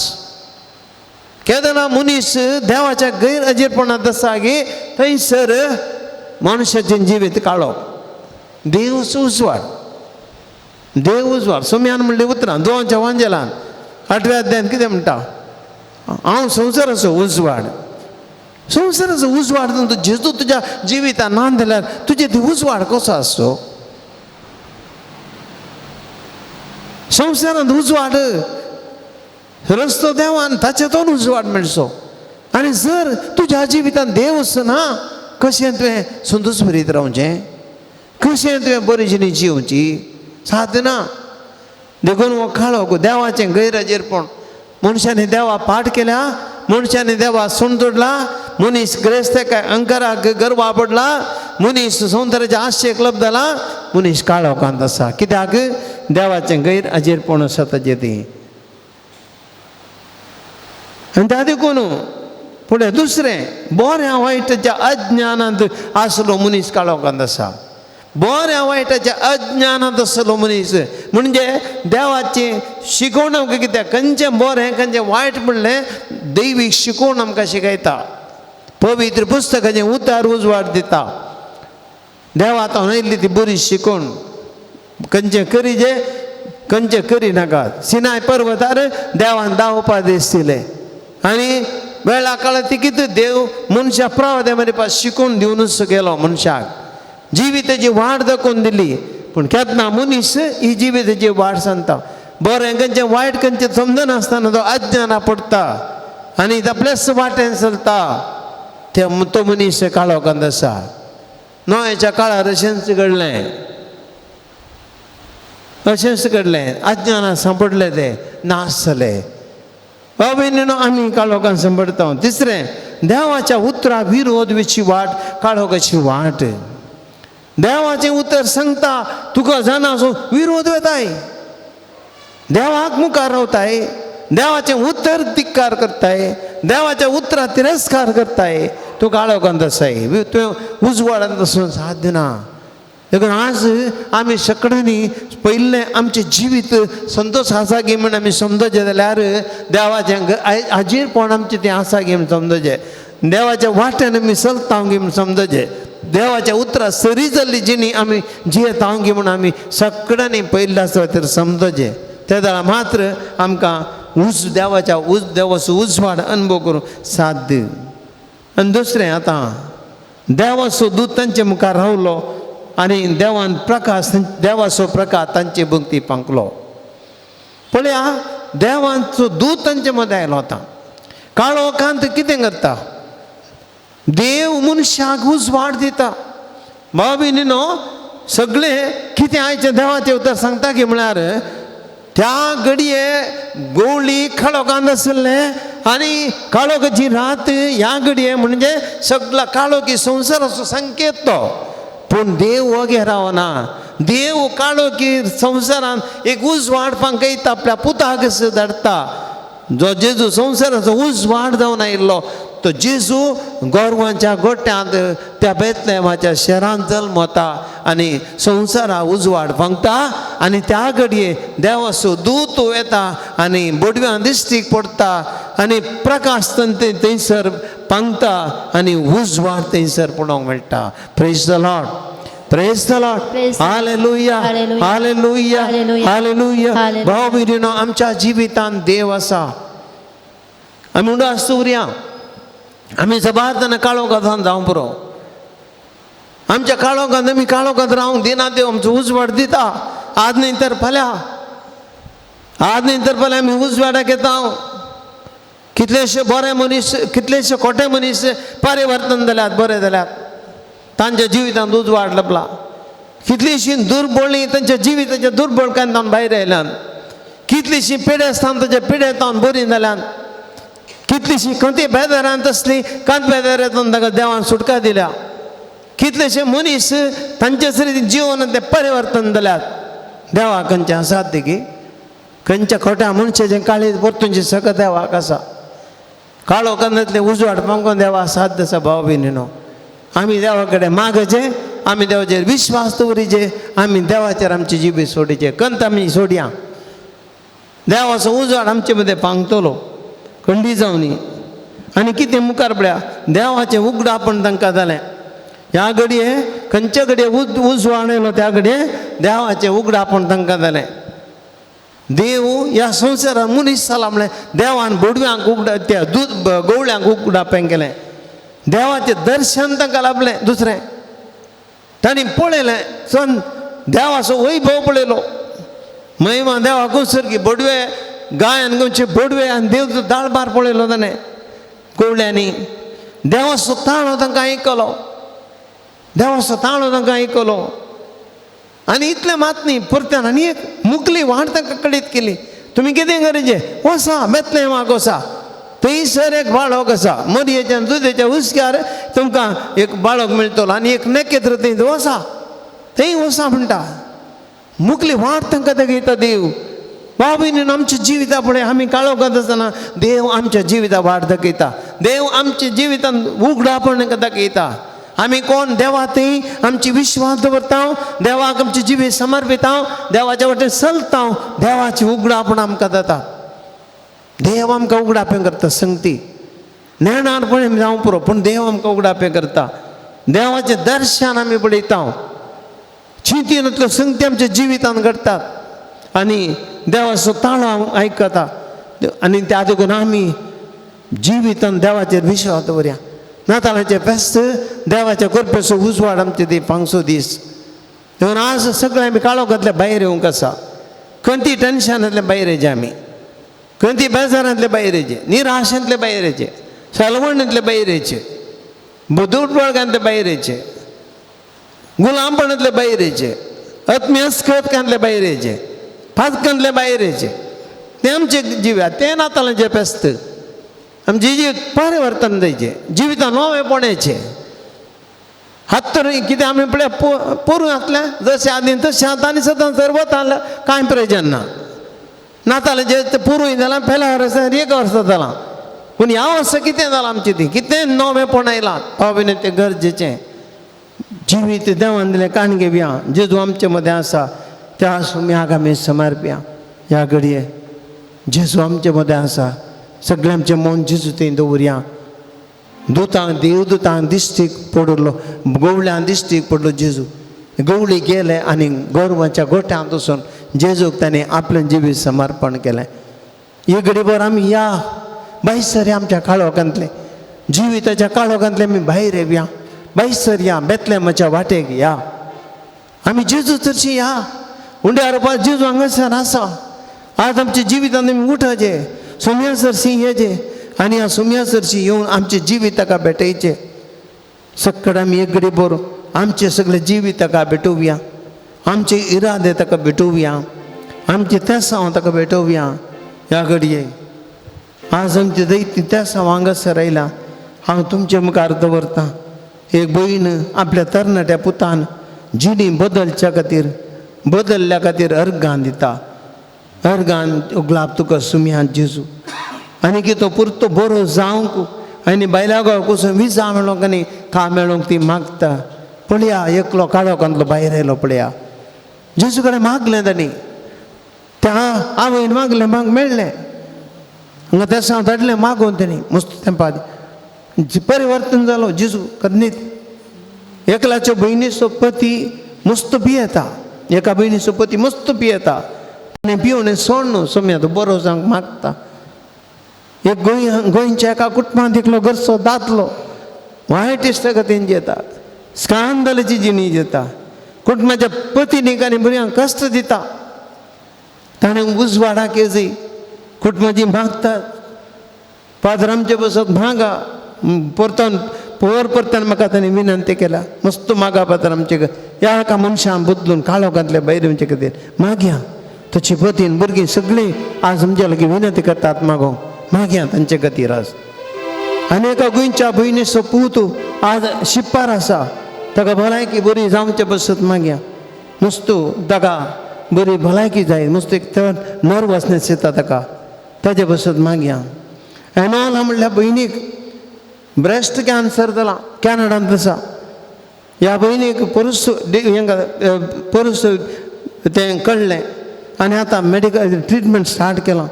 केदाळा मनीस देवाच्या गैरहजीरपणांत आसा की थंयसर मनशाचें जिवीत काळोख. देव उजवाड, देव उजवाड. सोम्यान म्हणलें उतरां 2च्या वांजेलान 8व्या अध्यायान कितें म्हणटा? हांव संवसाराचो उजवाड. संवसाराचो उजवाड तूं जेजू तुज्या जिवितांत ना जाल्यार तुजें ती उजवाड कसो आसचो? संवसारांत उजवाड रस्तो देवान ताचेतून उजवाड मेळचो. आनी जर तुज्या जिवितांत देवच ना, कशें तुवें संतोश भरीत रावचें? कशें तुवें बरी जिणी जिवची? साधना. देखून हो काळोख देवाचें गैरहजीरपण. मनशांनी देवा पाठ केल्या, मनशांनी देवा सोण तोडला, मनीस ग्रेस्तेकाय अंकाराक गर्व आपडला, मनीस सौंदर्याच्या आशेक लब जाला, मनीस काळोखांत आसा. कित्याक? देवाचें गैरहजीरपण आसा ताचें ती. आनी त्या देखून फुडें दुसरें, बऱ्या वायटाच्या अज्ञानांत आसलो मनीस काळोखांत आसा. बऱ्या वायटाच्या अज्ञानांत आसलो मनीस म्हणजे देवाची शिकवण आमकां कित्याक खंयचें बरें खंयचें वायट म्हणलें दैवीक शिकवण आमकां शिकयता. पवित्र पुस्तकाचें उतार उजवाड दिता. देवांत आयिल्ली ती बरी शिकवण. खंयचें करीजे, खंयचें करी नाका. सिनाय पर्वतार देवान 10 उपादेश दिले आनी वेळा काळात ती कितें देव मनशाक प्रवाद्या मरे शिकून दिवनूच गेलो. मनशाक जिविताची वाड दाखोवन दिली. पूण केन्ना मनीस ही जिविताची वाड सांगता. बरें खंयचें वायट खंयचें समजनासतना तो अज्ञाना पडटा आनी आपल्याच वाटेन चलता. तो मनीस काळोखांत आसा. नोयाच्या काळार अशेंच घडलें, अशेंच घडलें. अज्ञानात सांपडले ते, नाश जाले. भयणीनो, आमी काळोखांत सांपडटा. तिसरें, देवाच्या उतरा विरोध विची वाट काळोखाची वाट. देवाचें उतर सांगता तुका जाणा सो विरोध वताय, देवाक मुखार रावताय, देवाचें उतर धिक्कार करताय, देवाच्या उतरां तिरस्कार करताय, तूं काळोखांत आसाय, तुवें उजवाडांत आसून साध्य ना. देखून आज आमी सगळ्यांनी पयलें आमचें जिवीत संतोश आसा गे म्हण आमी समजचें जाल्यार देवाचें हाजीरपण आमचें तें आसा गे म्हण समजचें, देवाच्या वाट्यान आमी चलता गे म्हण समजचें, देवाच्या उतरां सरी जाल्ली जिणी आमी जियेता गे म्हण आमी सगळ्यांनी पयल्या सुवातेर समजचें. त्या वेळा मात्र आमकां देवाचो उजवाड अनुभव करूंक साध्य. आनी दुसरें आतां देवाचो दूत तांचे मुखार रावलो आनी देवान देवाचो प्रकाश तांचे भक्ती पांकलो. पळया, देवाचो दूत तांचे मदें आयलो. आतां काळोखांत कितें करता? देव मनशाक उजवाड दिता. भाव भयणीनो, सगळें कितें आयचें देवाचें उतर सांगता की म्हळ्यार त्या घडये गवळी काळोखांत आसले आनी काळोखाची रात ह्या घडये म्हणजे सगळा काळोखी संवसाराचो संकेत तो. पूण देव वगे रावना. देव काळोखी संवसारांत एक उजवाड पांकयता, आपल्या पुताक धाडटा. जो जेजू संवसाराचो उजवाड जावन आयिल्लो तो जेजू गोरवांच्या गोट्यांत त्या बेतलेहमाच्या शहरांत जल्म वता आनी संवसाराक उजवाड पांगता. आनी त्या घडये देवाचो दूत येता आनी बोडव्यां दिश्टीक पडटा आनी प्रकाश थंयसर पांगता आनी उजवाड थंयसर पडोवंक मेळटा. Praise the Lord, praise the Lord, hallelujah, hallelujah, hallelujah. भाव भयणीनो, आमच्या जिवितांत देव आसा. आमी म्हणू आसता उरया, आमी सबारतना काळोखांत जावं पुरो. आमच्या काळोखांत आमी काळोखांत रावंक दिना. देव आमचो उजवाड दिता. आज न्ही तर फाल्यां, आज न्ही तर फाल्यां आमी उजवाडाक येता. कितलेशे बरे मनीस, कितलेशे खोटे मनीस परिवर्तन जाल्यात, बरे जाल्यात, तांच्या जिवितांत उजवाड लभला. कितलीशीं दुर्बळीं तांच्या जिविताच्या दुर्बळकांतान भायर आयल्यात. कितलीशीं पिडेस्तान तांच्या पिडेतान बरीं जाल्यात. कितलीशीं कंती बेजारांत आसली, कांत बेजारांतून ताका देवान सुटका दिल्या. कितलेशे मनीस तांचे सरी जिवनांत परिवर्तन जाल्यात. देवा खंयचें आसात देखी, खंयच्या खोट्या मनशाचें काळीज परतूंची सकत देवाक आसा. काळोखांतले उजवाड पांगून देवा साध्य आसा. भाव भयणीनो, आमी देवा कडेन मागचें, आमी देवाचेर विश्वास दवरीचे, आमी देवाचेर आमची जिबी सोडीचे, कंत आमी सोडया. देवाचो उजवाड आमचे मदें पांगतलो खंडी जावनी. आनी कितें मुखार पळया, देवाचें उगडापण तांकां जालें. ह्या घडये खंयचे घडये उजवाड येयलो त्या घडये देवाचें उगडापण तांकां जालें. देव ह्या संवसारांत मनीस जाला म्हळ्यार देवान बोडव्यांक उगडा, त्या गवळ्यांक उगडापें केलें. देवाचें दर्शन तांकां लाभलें. दुसरें तांणी पळयलें, सन देवाचो वैभव पळयलो. महिमा देवाक सारकी बोडवे गायन गोंयचे बोडवे आनी देवचो दाळबार पळयलो ताणें गवळ्यांनी. देवाचो ताळो तांकां आयकलो, देवाचो ताळो तांकां आयकलो. आनी इतलें मात न्ही, परत्यान आनी एक मुखली वाट तांकां कळीत केली. तुमी कितें करचें? वसा बेतलेहमाक वसा, थंयसर एक बाळक आसा. मरयेच्या दुदेच्या उस्क्यार तुमकां एक बाळक मेळटलो आनी एक नकेत्र थंय वसा, थंय वसा म्हणटा. मुखली वाट तांकां दाखयता देव. भाव भयणीनो, आमच्या जिविता फुडें आमी काळोखांत आसतना देव आमच्या जिविता वाट दाखयता. देव आमच्या जिवितांत उगडापण दाखयता. आमी कोण? देवा थंय आमची विश्वास दवरता, देवाक आमची जिवी समर्पिता, देवाच्या वाटेन चलता, देवाची उगडापण आमकां जाता. देव आमकां उगडापें करता. संगती नेणारपणी जावं पुरो, पूण देव आमकां उगडापें करता. देवाचें दर्शन आमी पळयता. चिंतनांतल्यो संगती आमच्या जिवितांत घडटात आनी देवाचो ताळो आयकता. आनी त्या देखून आमी जिवितांत देवाचेर विश्वास दवरया. नाताळाचें फेस्त देवाच्या कृपेचो उजवाड आमचे ती पांचसो दीस. देखून आज सगळे आमी काळोखांतले भायर येवंक आसा. खंयची टेन्शनांतले भायर येचे, आमी खंयची बेजारांतले भायर येचे, निराशेंतले भायर येचे, सलवणांतले भायर येचे, दुर्बळकांतले भायर येचे, गुलामपणांतले भायर येचे, अत्मेस्कतकांतले भायर येचे, फातकांतले भायर येचे. ते आमचे जिव्या, ते नाताळांचें फेस्त. आमचे जिवीत परिवर्तन जायचे, जिवितां नवेपण येचें. हात तर कितें आमी पळय पोरूं घातलें जशें आदीं तशें आतां आनी सदां सरबत आसलें कांय प्रयोजन ना नातालें जे तें पोरूंय जालां फेल्या वर्सा 1 वर्स जालां पूण ह्या वर्सा कितें जालां आमचें ती कितें नवेंपण आयलां पाविने तें गरजेचें जिवीत देवान दिलें काणगेव्या जेजू आमचे मदें आसा त्या सुम्याक आमी समर्प्या ह्या घडये जेजू आमचे मदें आसा सगळें आमचें मन जेजू थंय दवरया दुतांक देवदुतांक दिश्टीक पडलो गवळ्यान दिश्टीक पडलो जेजू गवळी गेले आनी गोरवांच्या गोठ्यांत वचून जेजूक ताणें आपलें जिवीत समर्पण केलें ही घडीभर आमी या बाईसर आमच्या काळोखांतले जिविताच्या काळोखांतले आमी भायर येवया बाईसर या बेतलेमाच्या वाटेक या आमी जेजू चरशी या उंड्यार रूपात जेजू हांगासर आसा आज आमच्या जिवितांत आमी उठचे सुम्यासरशी येचे आनी ह्या सुम्यासरशी येवन आमचे जिवीत ताका भेटयचे सक्कड आमी एक घडी भर आमचे सगळे जिवीत ताका भेटोवया आमचे इरादे ताका भेटोवया आमचे तेसांव ताका भेटोवया ह्या घडये आज आमचे दैत्य तेसांव हांगासर आयला हांव तुमचे मुखार दवरतां एक भयण आपल्या तरणाट्या पुतान जिणी बदलल्या खातीर अर्गां दिता अर्गान उगलाप तुका सुम्यांत जेजू आनी की तो पुरतो बरो जावंक आनी बायलागो कुसून विजा मेळोंक आनी खा मेळोंक ती मागता पळया एकलो काळोखांतलो भायर आयलो पळया जेजू कडेन मागलें ताणी त्या आवयन मागलें मेळ्ळें हांगा तेसांव धाडलें मागोवन ताणी मस्त तेंपार परिवर्तन जालो जेजू कदनीत एकल्याच्या भयणीचो पती मस्त पियेता एका भयणीचो पती मस्त पियेता आनी पिवून सोडून सोम्याचो बरो जावंक मागता एक गोंयच्या एका कुटुंबांत एकलो घरचो दादलो वायट इश्ट गतीन जेतात स्कांदलाची जिणी जेता कुटुंबाच्या पतीनीक आनी भुरग्यांक कश्ट दिता ताणें उजवाडाक येजय कुटुंबाची मागतात पाद्र आमचे बसत मागा परतून परतन म्हाका ताणें विनंती केला मस्त मागा पात्र आमचे ह्या एका मनशान बदलून काळोखांतल्या बैरवचे खातीर मागया ताची पतीन भुरगीं सगळीं आज आमच्या लागीं विनंती करतात मागया तांचे खातीर आज आनी एका गोंयच्या भयणीचो पूत आज शिप्पार आसा ताका भलायकी बरी जावचे बसत मागया नुस्तो ताका बरी भलायकी जाय नुस्तें एक तर नर्वसनेस येता ताका ताजे बसत मागया एनॉला म्हणल्या भयणीक ब्रेस्ट कॅन्सर जाला कॅनडांत आसा ह्या भयणीक परस तें कळ्ळें आनी आतां मेडिकल ट्रिटमेंट स्टार्ट केलां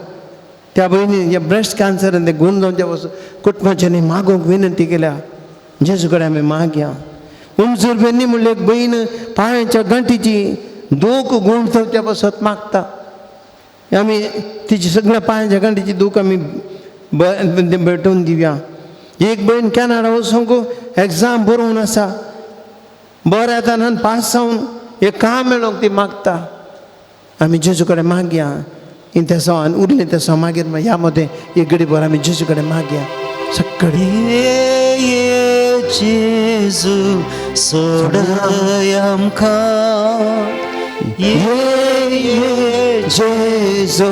त्या भयणीन हे ब्रेस्ट कॅन्सरान ते गुण जावचे वचून कुटुंबाच्यांनी मागोवंक विनंती केल्या जेजू कडेन आमी मागया उंचूर बेन्नी म्हणले एक भयण पांयाच्या गंठीची दूख गुण जावचे बसत मागता आमी तिची सगळ्या पांयाच्या गंठीची दूख आमी भेटोवन दिवया एक भयण कॅनडा वचूंक एग्जाम बरोवन आसा बरें येता पास जावन एक काम मेळोंक ती मागता आमी जेजू कडेन मागया तेसो आनी उरलें तेसो मागीर ह्या मदें एक घडी भर आमी जेजू कडेन मागया सक्कडी जेजू सोडय आमकां जेजू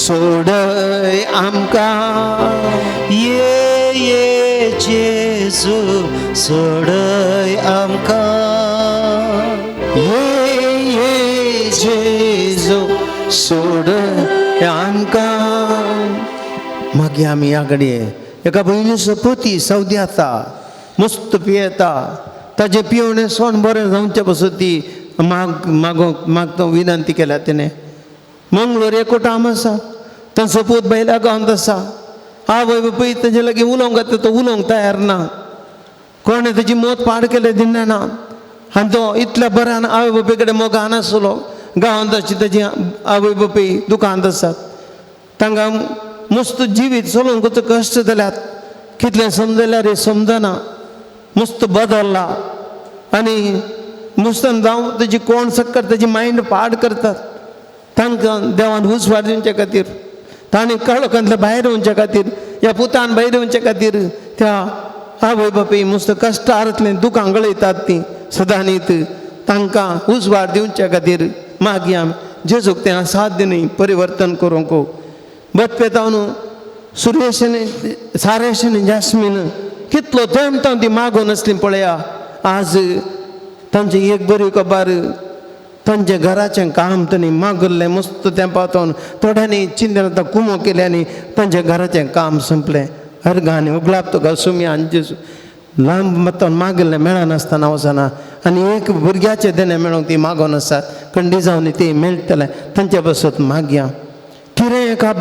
सोडय आमकां जेजू सोडय आमकां जेजू सोडय आमकां मागया आमी ह्या घडये एका भयणीचो पती सौदी आसा मस्त पियेता ताजे पिवणें सोन बरें जावचें बसत ती मागता विनंती केल्या तेणें मंगळूर एकोटाम आसा तांचो पूत बैला गांवांत आसा आवय बापूय ताजे लागीं उलोवंक येता तो उलोवंक तयार ना कोणें ताची मोत पाड केलें दिना ना आनी तो इतल्या बऱ्यान आवय बापूय कडेन मोगान आसलो गांवांत अशी ताची आवय बापूय दुकानांत आसात तांकां मस्त जिवीत चलोवंक कश्ट जाल्यात कितलें समजल्यार समजना मस्त बदलला आनी मुस्तान जावं ताची कोण सक्कर ताची मायंड पाड करतात तांकां देवान उजवाड दिवचे खातीर ताणें काळोखांतल्या भायर येवचे खातीर ह्या पुतान भायर येवचे खातीर त्या आवय बापूय मस्त कश्टांतलें दुखां गळयतात तीं सदांनीत तांकां उजवाड दिवचे खातीर मागया जेजूक तें साध्य न्ही परिवर्तन करूंक बदपेतावन सुरेश सारेश आनी जॅस्मीन कितलो तेंम ती मागोवन आसली पळया आज तांचे एक बरी खबर तांचे घराचें काम तांणी मागल्लें मस्त तें पावतोन थोड्यांनी चिंतन कुमो केल्यानी तांचे घराचें काम संपलें अर्गांनी उगलाप तुका सुमी आनी लांब मतान मागल्लें मेळनासतना वचना आनी एक भुरग्याचें देणें मेळोंक ती मागोन आसात खंडी जावन ती मेळटलें तांचे बसत मागया कितें एका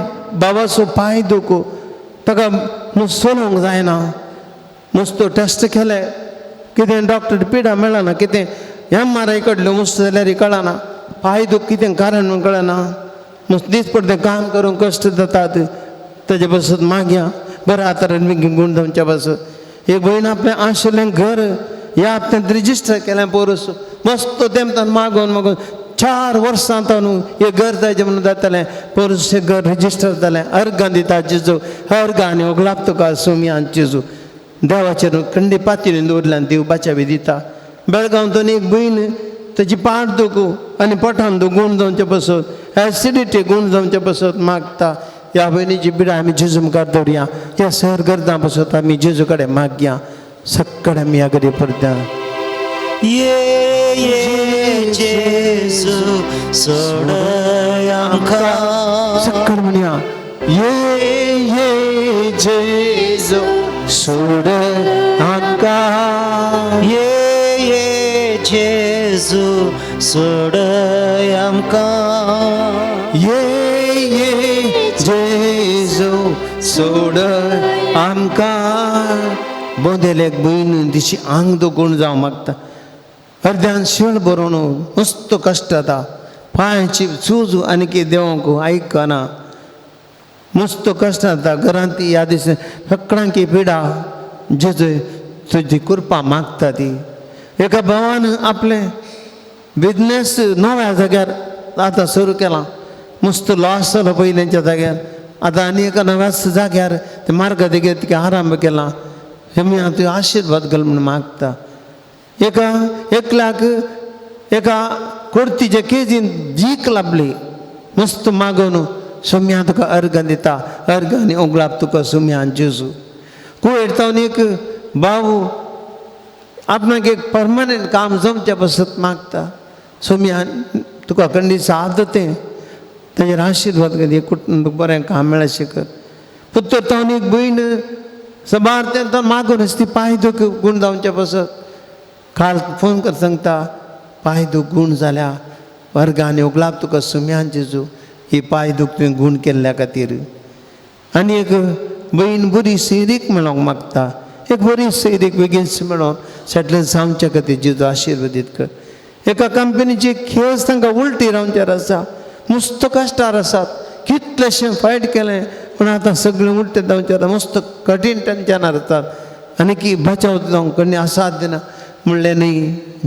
बाबाचो पांय दुखो ताका चलोवंक जायना मस्तो टेस्ट केले कितें डॉक्टर पिडा मेळना कितें MRI काडल्यो मस्त जाल्यार कळना पांय दूख कितें कारण म्हूण कळना मस्त दीस पडटे काम करूंक कश्ट जातात ताजे बसत मागया बरें आतां गुण जावच्या बसत एक भयण आपलें आशिल्लें घर ह्या हप्त्यांत रिजिस्टर केलें पोरस मस्त तेमतान मागोन 4 वर्सां न्हू हें घर जायचें म्हणून जातालें पोरस हें घर रिजिस्टर जालें अर्गां दिता जेजू अर्गां आनी ओगलाप तुका सोमयान जेजू देवाचेर खंडी पातयेन दवरल्या आनी देव बाचावी दिता बेळगांवतून एक भयण ताची पाट दुखू आनी पोटान दुख गूण जावचे बसत एसिडिटी गूण जावचे बसत मागता ह्या भयणीची पिडा आमी जेजू मुखार दवरया ह्या सर गर्दां बसत आमी जेजू कडेन मागया सक्कड आमी ह्या घडी पडटा ये जेजू सोडय आमकां सक्कड म्हणया ये जेजू सोड आमकां ये जेजू सोडय आमकां ये जेजू सोड आमकां बोंदेलेक भयण दिशी आंग दुखून जावं मागता अर्द्यान शिळ बरोवन मस्त कश्ट जाता पांयाची चूज आनी कितें देवंक आयकना मस्त कश्ट जाता घरांत ह्या दिसा सगळ्यांकी पिडा जेजू तुजी कृपा मागता ती एका भावान आपलें बिजनेस नव्या जाग्यार आतां सुरू केलां मस्त लॉस जालो पयलींच्या जाग्यार आतां आनी एका नव्याच जाग्यार ते मार्ग देगेर तिका आरंभ केला हेमी हांव तुवें आशिर्वाद घाल म्हूण मागता एका एकल्याक एका कुर्तीच्या केजीन जीक लाभली मस्त मागोन सोम्या तुका अर्घ दिता अर्घ आनी ओगलाप तुका सोम्यान जेजू कुयेर जावन एक भाऊ आपणाक एक परमनंट काम जमचें बसत मागता सोम्या तुका खंडी साथ तें ताजेर आशिर्वाद घे कुटुंब बरें काम मेळ्ळें शिकर पुत्तर जावन एक भयण सबार तें मागून ती पांय दूख गूण जावचें बसत काल फोन कर सांगता पांय दूख गूण जाल्या वर्ग आनी ओगलाप तुका सोम्यान जेजू ही पांय दूख तुवें गूण केल्ल्या खातीर आनी एक भयण बरी सैरीक मेळोंक मागता एक बरी सैरीक बेगीन मेळोन सेटल जावचे खातीर जेजू आशिर्वादीत कर एका कंपनीची खेळ तांकां उलटी रावंचेर आसा मस्त कश्टार आसात कितलेशें फायट केलें पूण आतां सगळें उलटें जावचें मस्त कठीण टेंशनार आसात आनी की बचाव जावंक कोणी आसात दिना म्हणलें न्ही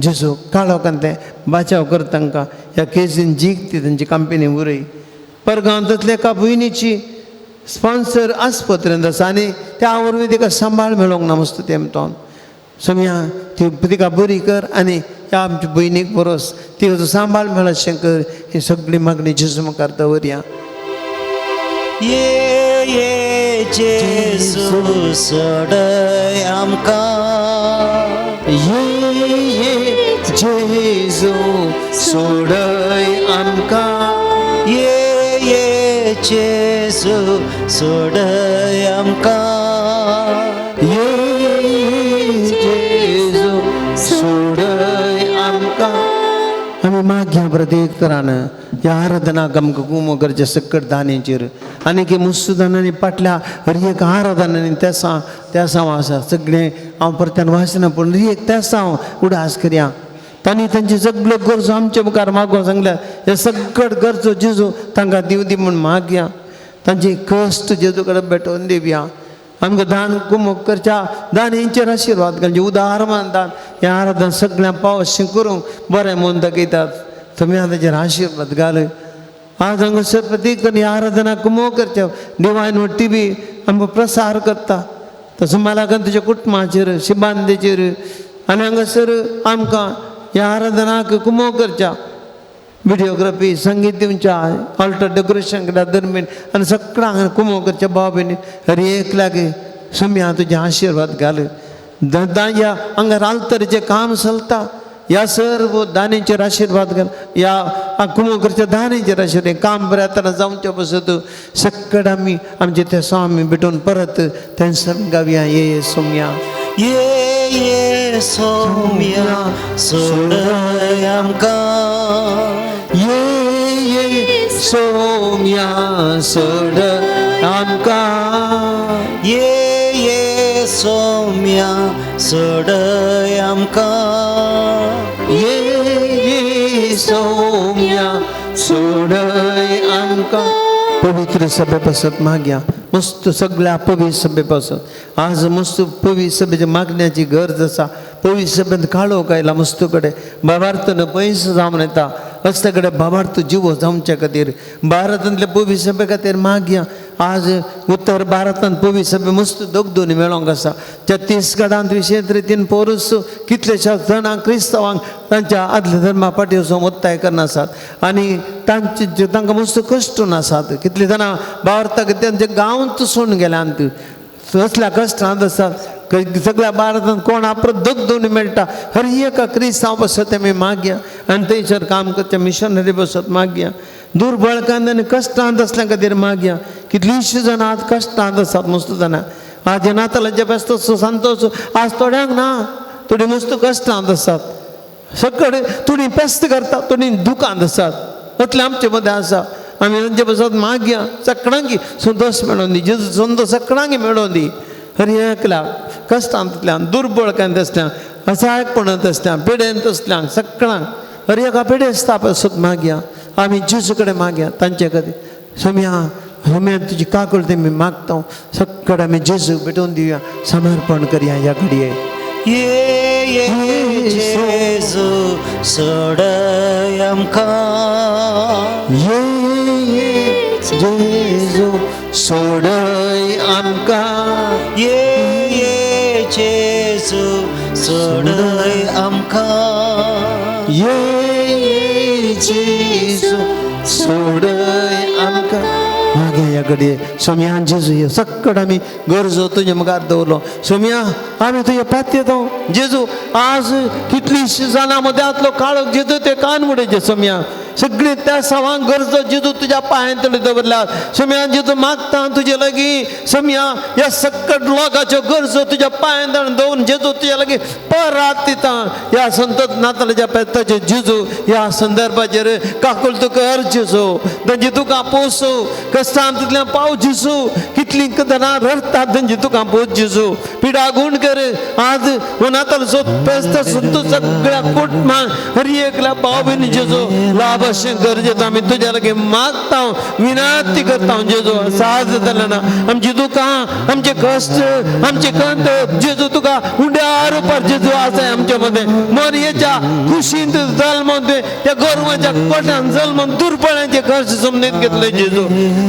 जेजू काळोखान तें बचाव कर तांकां ह्या केसीन जीक ती तांची कंपनी उरय परगांवांतल्या एका भयणीची स्पॉन्सर आस्पत्रेंत आसा आनी त्या वरवीं तिका सांबाळ मेळोंक ना मस्त तेमतोन सोम्या ती तिका बरी कर आनी ह्या आमचे भयणीक बरोस तिका सांबाळ मेळशें कर ही सगळी मागणी जेजू मुखार दवरया ये जेजू सोडय आमकां ये जेजू सोडय आमकां ये जेजू सोडय आमकां ये जेजू सोडय आमकां आमी मागया प्रत्येक तरान ह्या आराधनाक आमकां कुमो करचे सकट दानेचेर आनी की मुस्तुदानांनी फाटल्या एक आराधनांनी तेसांव आसा सगळें हांव परत्यान वाचना पूण एक तेसांव उडास करया तांणी तांची सगळ्यो गरजो आमचे मुखार मागोवंक सांगल्या हे सगळ गरजो जेजू तांकां दिव दी म्हूण मागया तांची कश्ट जेजू कडेन भेटोवन दिवया आमकां दान कुमो करच्या दानींचेर आशिर्वाद घालचे उदारमान दान हें आराधन सगळ्यांक पावशें करूंक बरें म्हूण दाखयतात तुमी ताचेर आशिर्वाद घाल आज हांगासर प्रत्येक आराधना कुमो करचे डिवायन TV आमकां प्रसार करता तसो मालाकान तुज्या कुटुंबाचेर शिबांदेचेर आनी हांगासर आमकां ह्या आराधनाक कुमो करच्या व्हिडिओग्राफी संगीत दिवच्या ऑल्टर डेकोरेशन केल्या दरम्यान आनी सगळ्यांक कुमो करच्या भाव भयणी हर एकल्याक सोम्या तुजे आशिर्वाद घाल या हांगा आल्तरीचें काम चलता ह्या सर्व दानीचेर आशिर्वाद घाल या कुमोकरच्या दानीचेर आशिर्वाद काम बरें जाताना जावचें बसत सक्कड आमी आमचे ते स्वामी भेटून परत तेंचं गावया ये सोम्या ये सौम्या सोडय आमकां ये सोम्या सोड आमकां ये सौम्या सोडय आमकां ये सोम्या सोडय आमकां पवित्र सभे पासत मागया मस्त सगळ्या पवित्र सभे पासत आज मस्त पवित्र सभेच्या मागण्याची गरज आसा पवित्र सभेंत काळोख आयला मस्त कडेन बाबार्थन पयस जावन येता असते कडेन बाबार्थ जिवो जावचे खातीर भारतांतल्या पवित्र सभे खातीर मागया आज उत्तर भारतांत पवित्र सभे मस्त दोगदोनी मेळोंक आसा छत्तीसगडांत विशेष रितीन पौरुस कितलेशाच जाणांक क्रिस्तांवांक तांच्या आदल्या धर्मा फाटी वचूंक ओत्ताय करनासात आनी तांकां मस्त कश्ट नासात कितले जाणां बाबार्थाक तेंचे गांवच सोडून गेल्यांत असल्या कश्टांत आसात सगळ्या भारतांत कोण आपलो दोगदोनी मेळटा हर एका क्रिस्तांव बसत आमी मागया आनी थंयसर काम करचे मिशनरी बसत मागया दुर्बळकांत आनी कश्टांत असल्या खातीर मागया कितलींशीं जाणां आज कश्टांत आसात मस्त जाणां आज नातालांचे बेस्त संतोश आज थोड्यांक ना थोडी मस्त कश्टांत आसात सगळे थोडी पेस्त करता थोडी दुखांत आसात असले आमचे मदें आसा आमी तांचे बसत मागया सगळ्यांक संतोश मेळोवन दी जेजू संतोश सगळ्यांक मेळोवन दी हर एकल्या कश्टांतल्यान दुर्बळकांत असल्यांक असहायपणांत असल्यांक पिडेंत असल्यांक सगळ्यांक हर एका पिडे आसता पासत मागया आमी जेजू कडेन मागया तांचे खातीर सोम्या तुजी काकूळ तेमी मागता सगळे आमी जेजू भेटोवन दिवया समर्पण करया ह्या घडये ये जेजू सोडय आमकां ये जेजू सोडय आमकां ये जेजू सोडय आमकां ये जेजू सोडय आमकां मागे ह्या घडये सोम्या जेजू ये सक्कड आमी गरजो तुजे मुखार दवरलो सोम्या आमी तुजे पातयेतो जेजू आज कितलींशीं जाणां मद्यांतलो काळोख जेजू ते कानवडेचे सोम्या सगळी त्या सवांक गरजो जेजू तुज्या पांयां तळी दवरल्यात सोम्या जेजू मागता तुजे लागीं सोम्या ह्या सक्कड लोकाच्यो गरजो तुज्या पांयां तळी दवरून जेजू तुज्या लागीं परात दिता ह्या संतत नातालाच्या पेताचे जेजू ह्या संदर्भाचेर काकूल तुका अर्ज जेजू तांची तुका पोसो कश्टांतल्यान पाव जेजू कितलीं जाणां रडटात तांची तुका पोस जेजू पिडा गुण कर आज नातालचो पेस्त संतो सगळ्या कुटुंबांक हर एकल्या भाव भयणी जेजू लाभ गरजेचं आम्ही तुझ्या लगे मागता विनंती करता जेजू साज जालें ना आमची दुकां आमचे कश्ट आमचे कंत जेजू तुका उंड्या रुपार जेजू आसा आमच्या मध्ये मोरयेच्या खुशींत जल्मोन त्या गोरवाच्या कोट्यान जल्मोन दुर्बळ्यांचे कश्ट समजून घेतले जेजू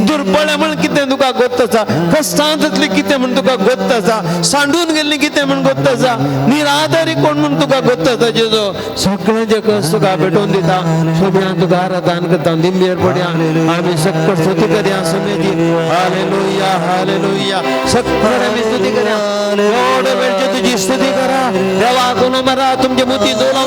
दुर्बळे म्हण कितें तुका गोत आसा कश्टांतले कितें म्हण तुका गोत आसा सांडून गेल्ली कितें म्हण गोत आसा निराधारी कोण म्हण तुका गोत आसा जेजू सगळ्यांचे कश्ट तुका भेटोवन दिता सगळ्यांक तुका आराधन करता दिंबेर पडया आमी सक्कड स्तुती करया समेजी हालेलुया हालेलुया सक्कड आमी स्तुती करया एवढे वेळची तुझी स्तुती करा देवा गुण मारा तुमचे मोती दोला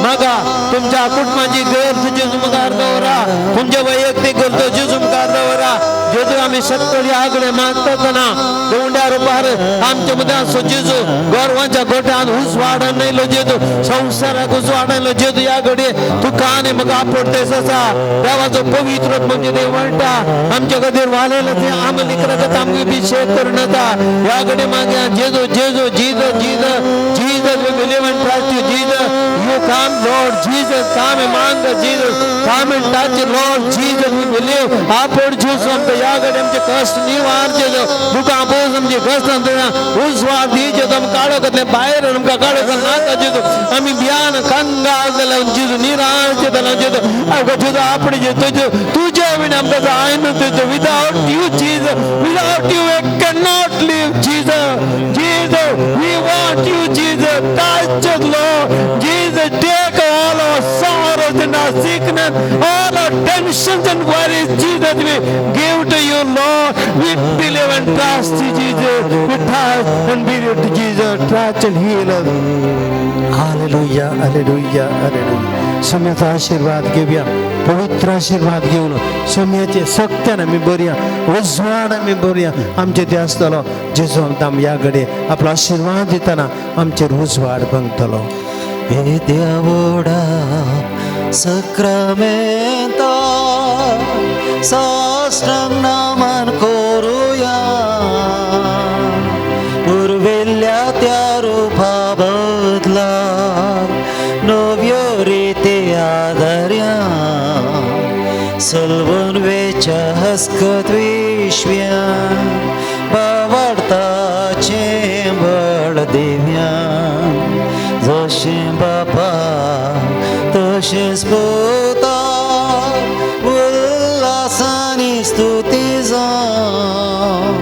मागा तुमच्या कुटुंबाची गरज जेजू मुखार दवरा तुमचे वैयक्तिक गरजो जेजू मुखार दवरा जेजू आमी सक्कड ह्या कडेन मागतना दोंड्या रुपार आमचे मध्ये असो जेजू गोरवांच्या गोठ्यान उस वाडन नायलो जेजू संसाराक उस वाडयलो जेजू ह्या घडये तुका आनी म्हाका आपडतेस आसा देवाचो पवित्र म्हणजे देव म्हणटा आमच्या खातीर वालेलो ते आमली करता आमगे अभिषेक करून येता ह्या घडये मागया जेजू जेजू Jesus Jesus Jesus we believe and trust you Jesus you come Lord Jesus come among Jesus come and touch Lord Jesus we believe आपड जेजू आमच्या ह्या घडये आमचे कष्ट निवार जेजू तुका बोज आमचे कष्ट उजवार दी जेजू आमकां काळो करतले भायर आमकां काळो करनाका जेजू आमी भियान कंगाल जाल्या जेजू निराळ जेजू जेजू जेजू आपणे जेजू तुझे विना आमकां जायना जेजू without you Jesus without you we can not live Jesus Jesus we want you Jesus touch us Lord Jesus take all our sorrows and our sickness all our tensions and worries, Jesus, we give to you, Lord. We believe and trust you, Jesus. We trust and believe to Jesus. Trust and heal us. Hallelujah hallelujah hallelujah सम्याचा आशीर्वाद घेऊया पवित्र आशीर्वाद घेऊन सम्याचे सक्त्यान आमी बरया उजवाड आमी बरया आमचे ते आसतलो जेजू आमकां ह्या घडये आपलो आशीर्वाद दितना आमचेर उजवाड बंगतलो हे देवोडा सक्रामेंता साष्टांग नमन करूया उरविल्ल्या त्या रूपा बदला नव्यो रिती आदर्या सलवून वेच्या हस्कत विश्व्या बावडताचे बळ दिव्या जशें बापा तशेंच पुता उल्हासानी स्तुती जावं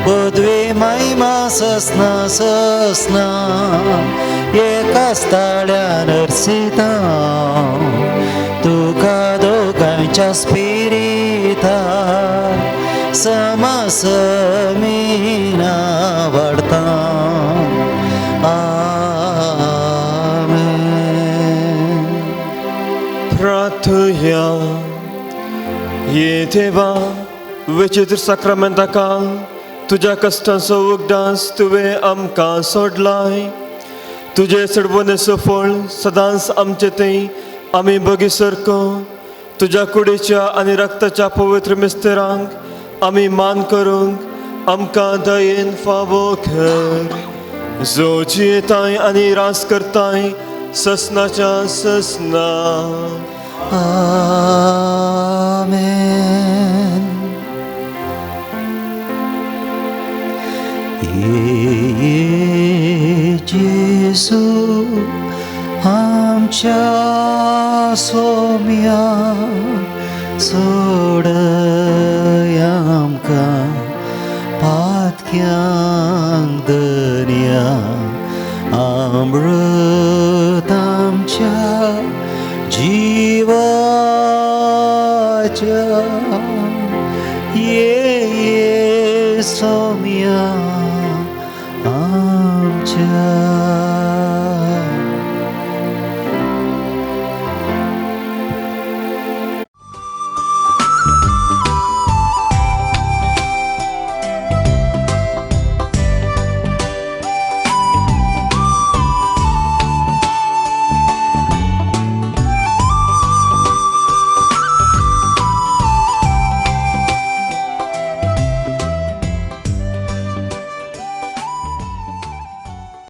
पदवी महिमा ससना ससना एकाच ताळ्यान अर्सिता तुका दोगांच्या स्पिरितार समसमीना वाडता Pratuja Jetiva विचित्र साक्रामेंताका तुझ्या कष्टांचो उगडास तुवें आमकां सोडलाय तुझे सडवणेचो फळ सदांच आमचे थंय आमी बगीसरको तुझ्या कुडीच्या आनी रक्ताच्या पवित्र मिस्तेरांक आमी मान करूंक आमकां दयेन फावो कर जो जियेताय आनी रास करताय ससनाच्या ससना आमेन जेजू आमच्या सोम्या सोडय आमकां पातक्यांक दर्या अमृत आमच्या जीवाच्या ये सोम्या आमच्या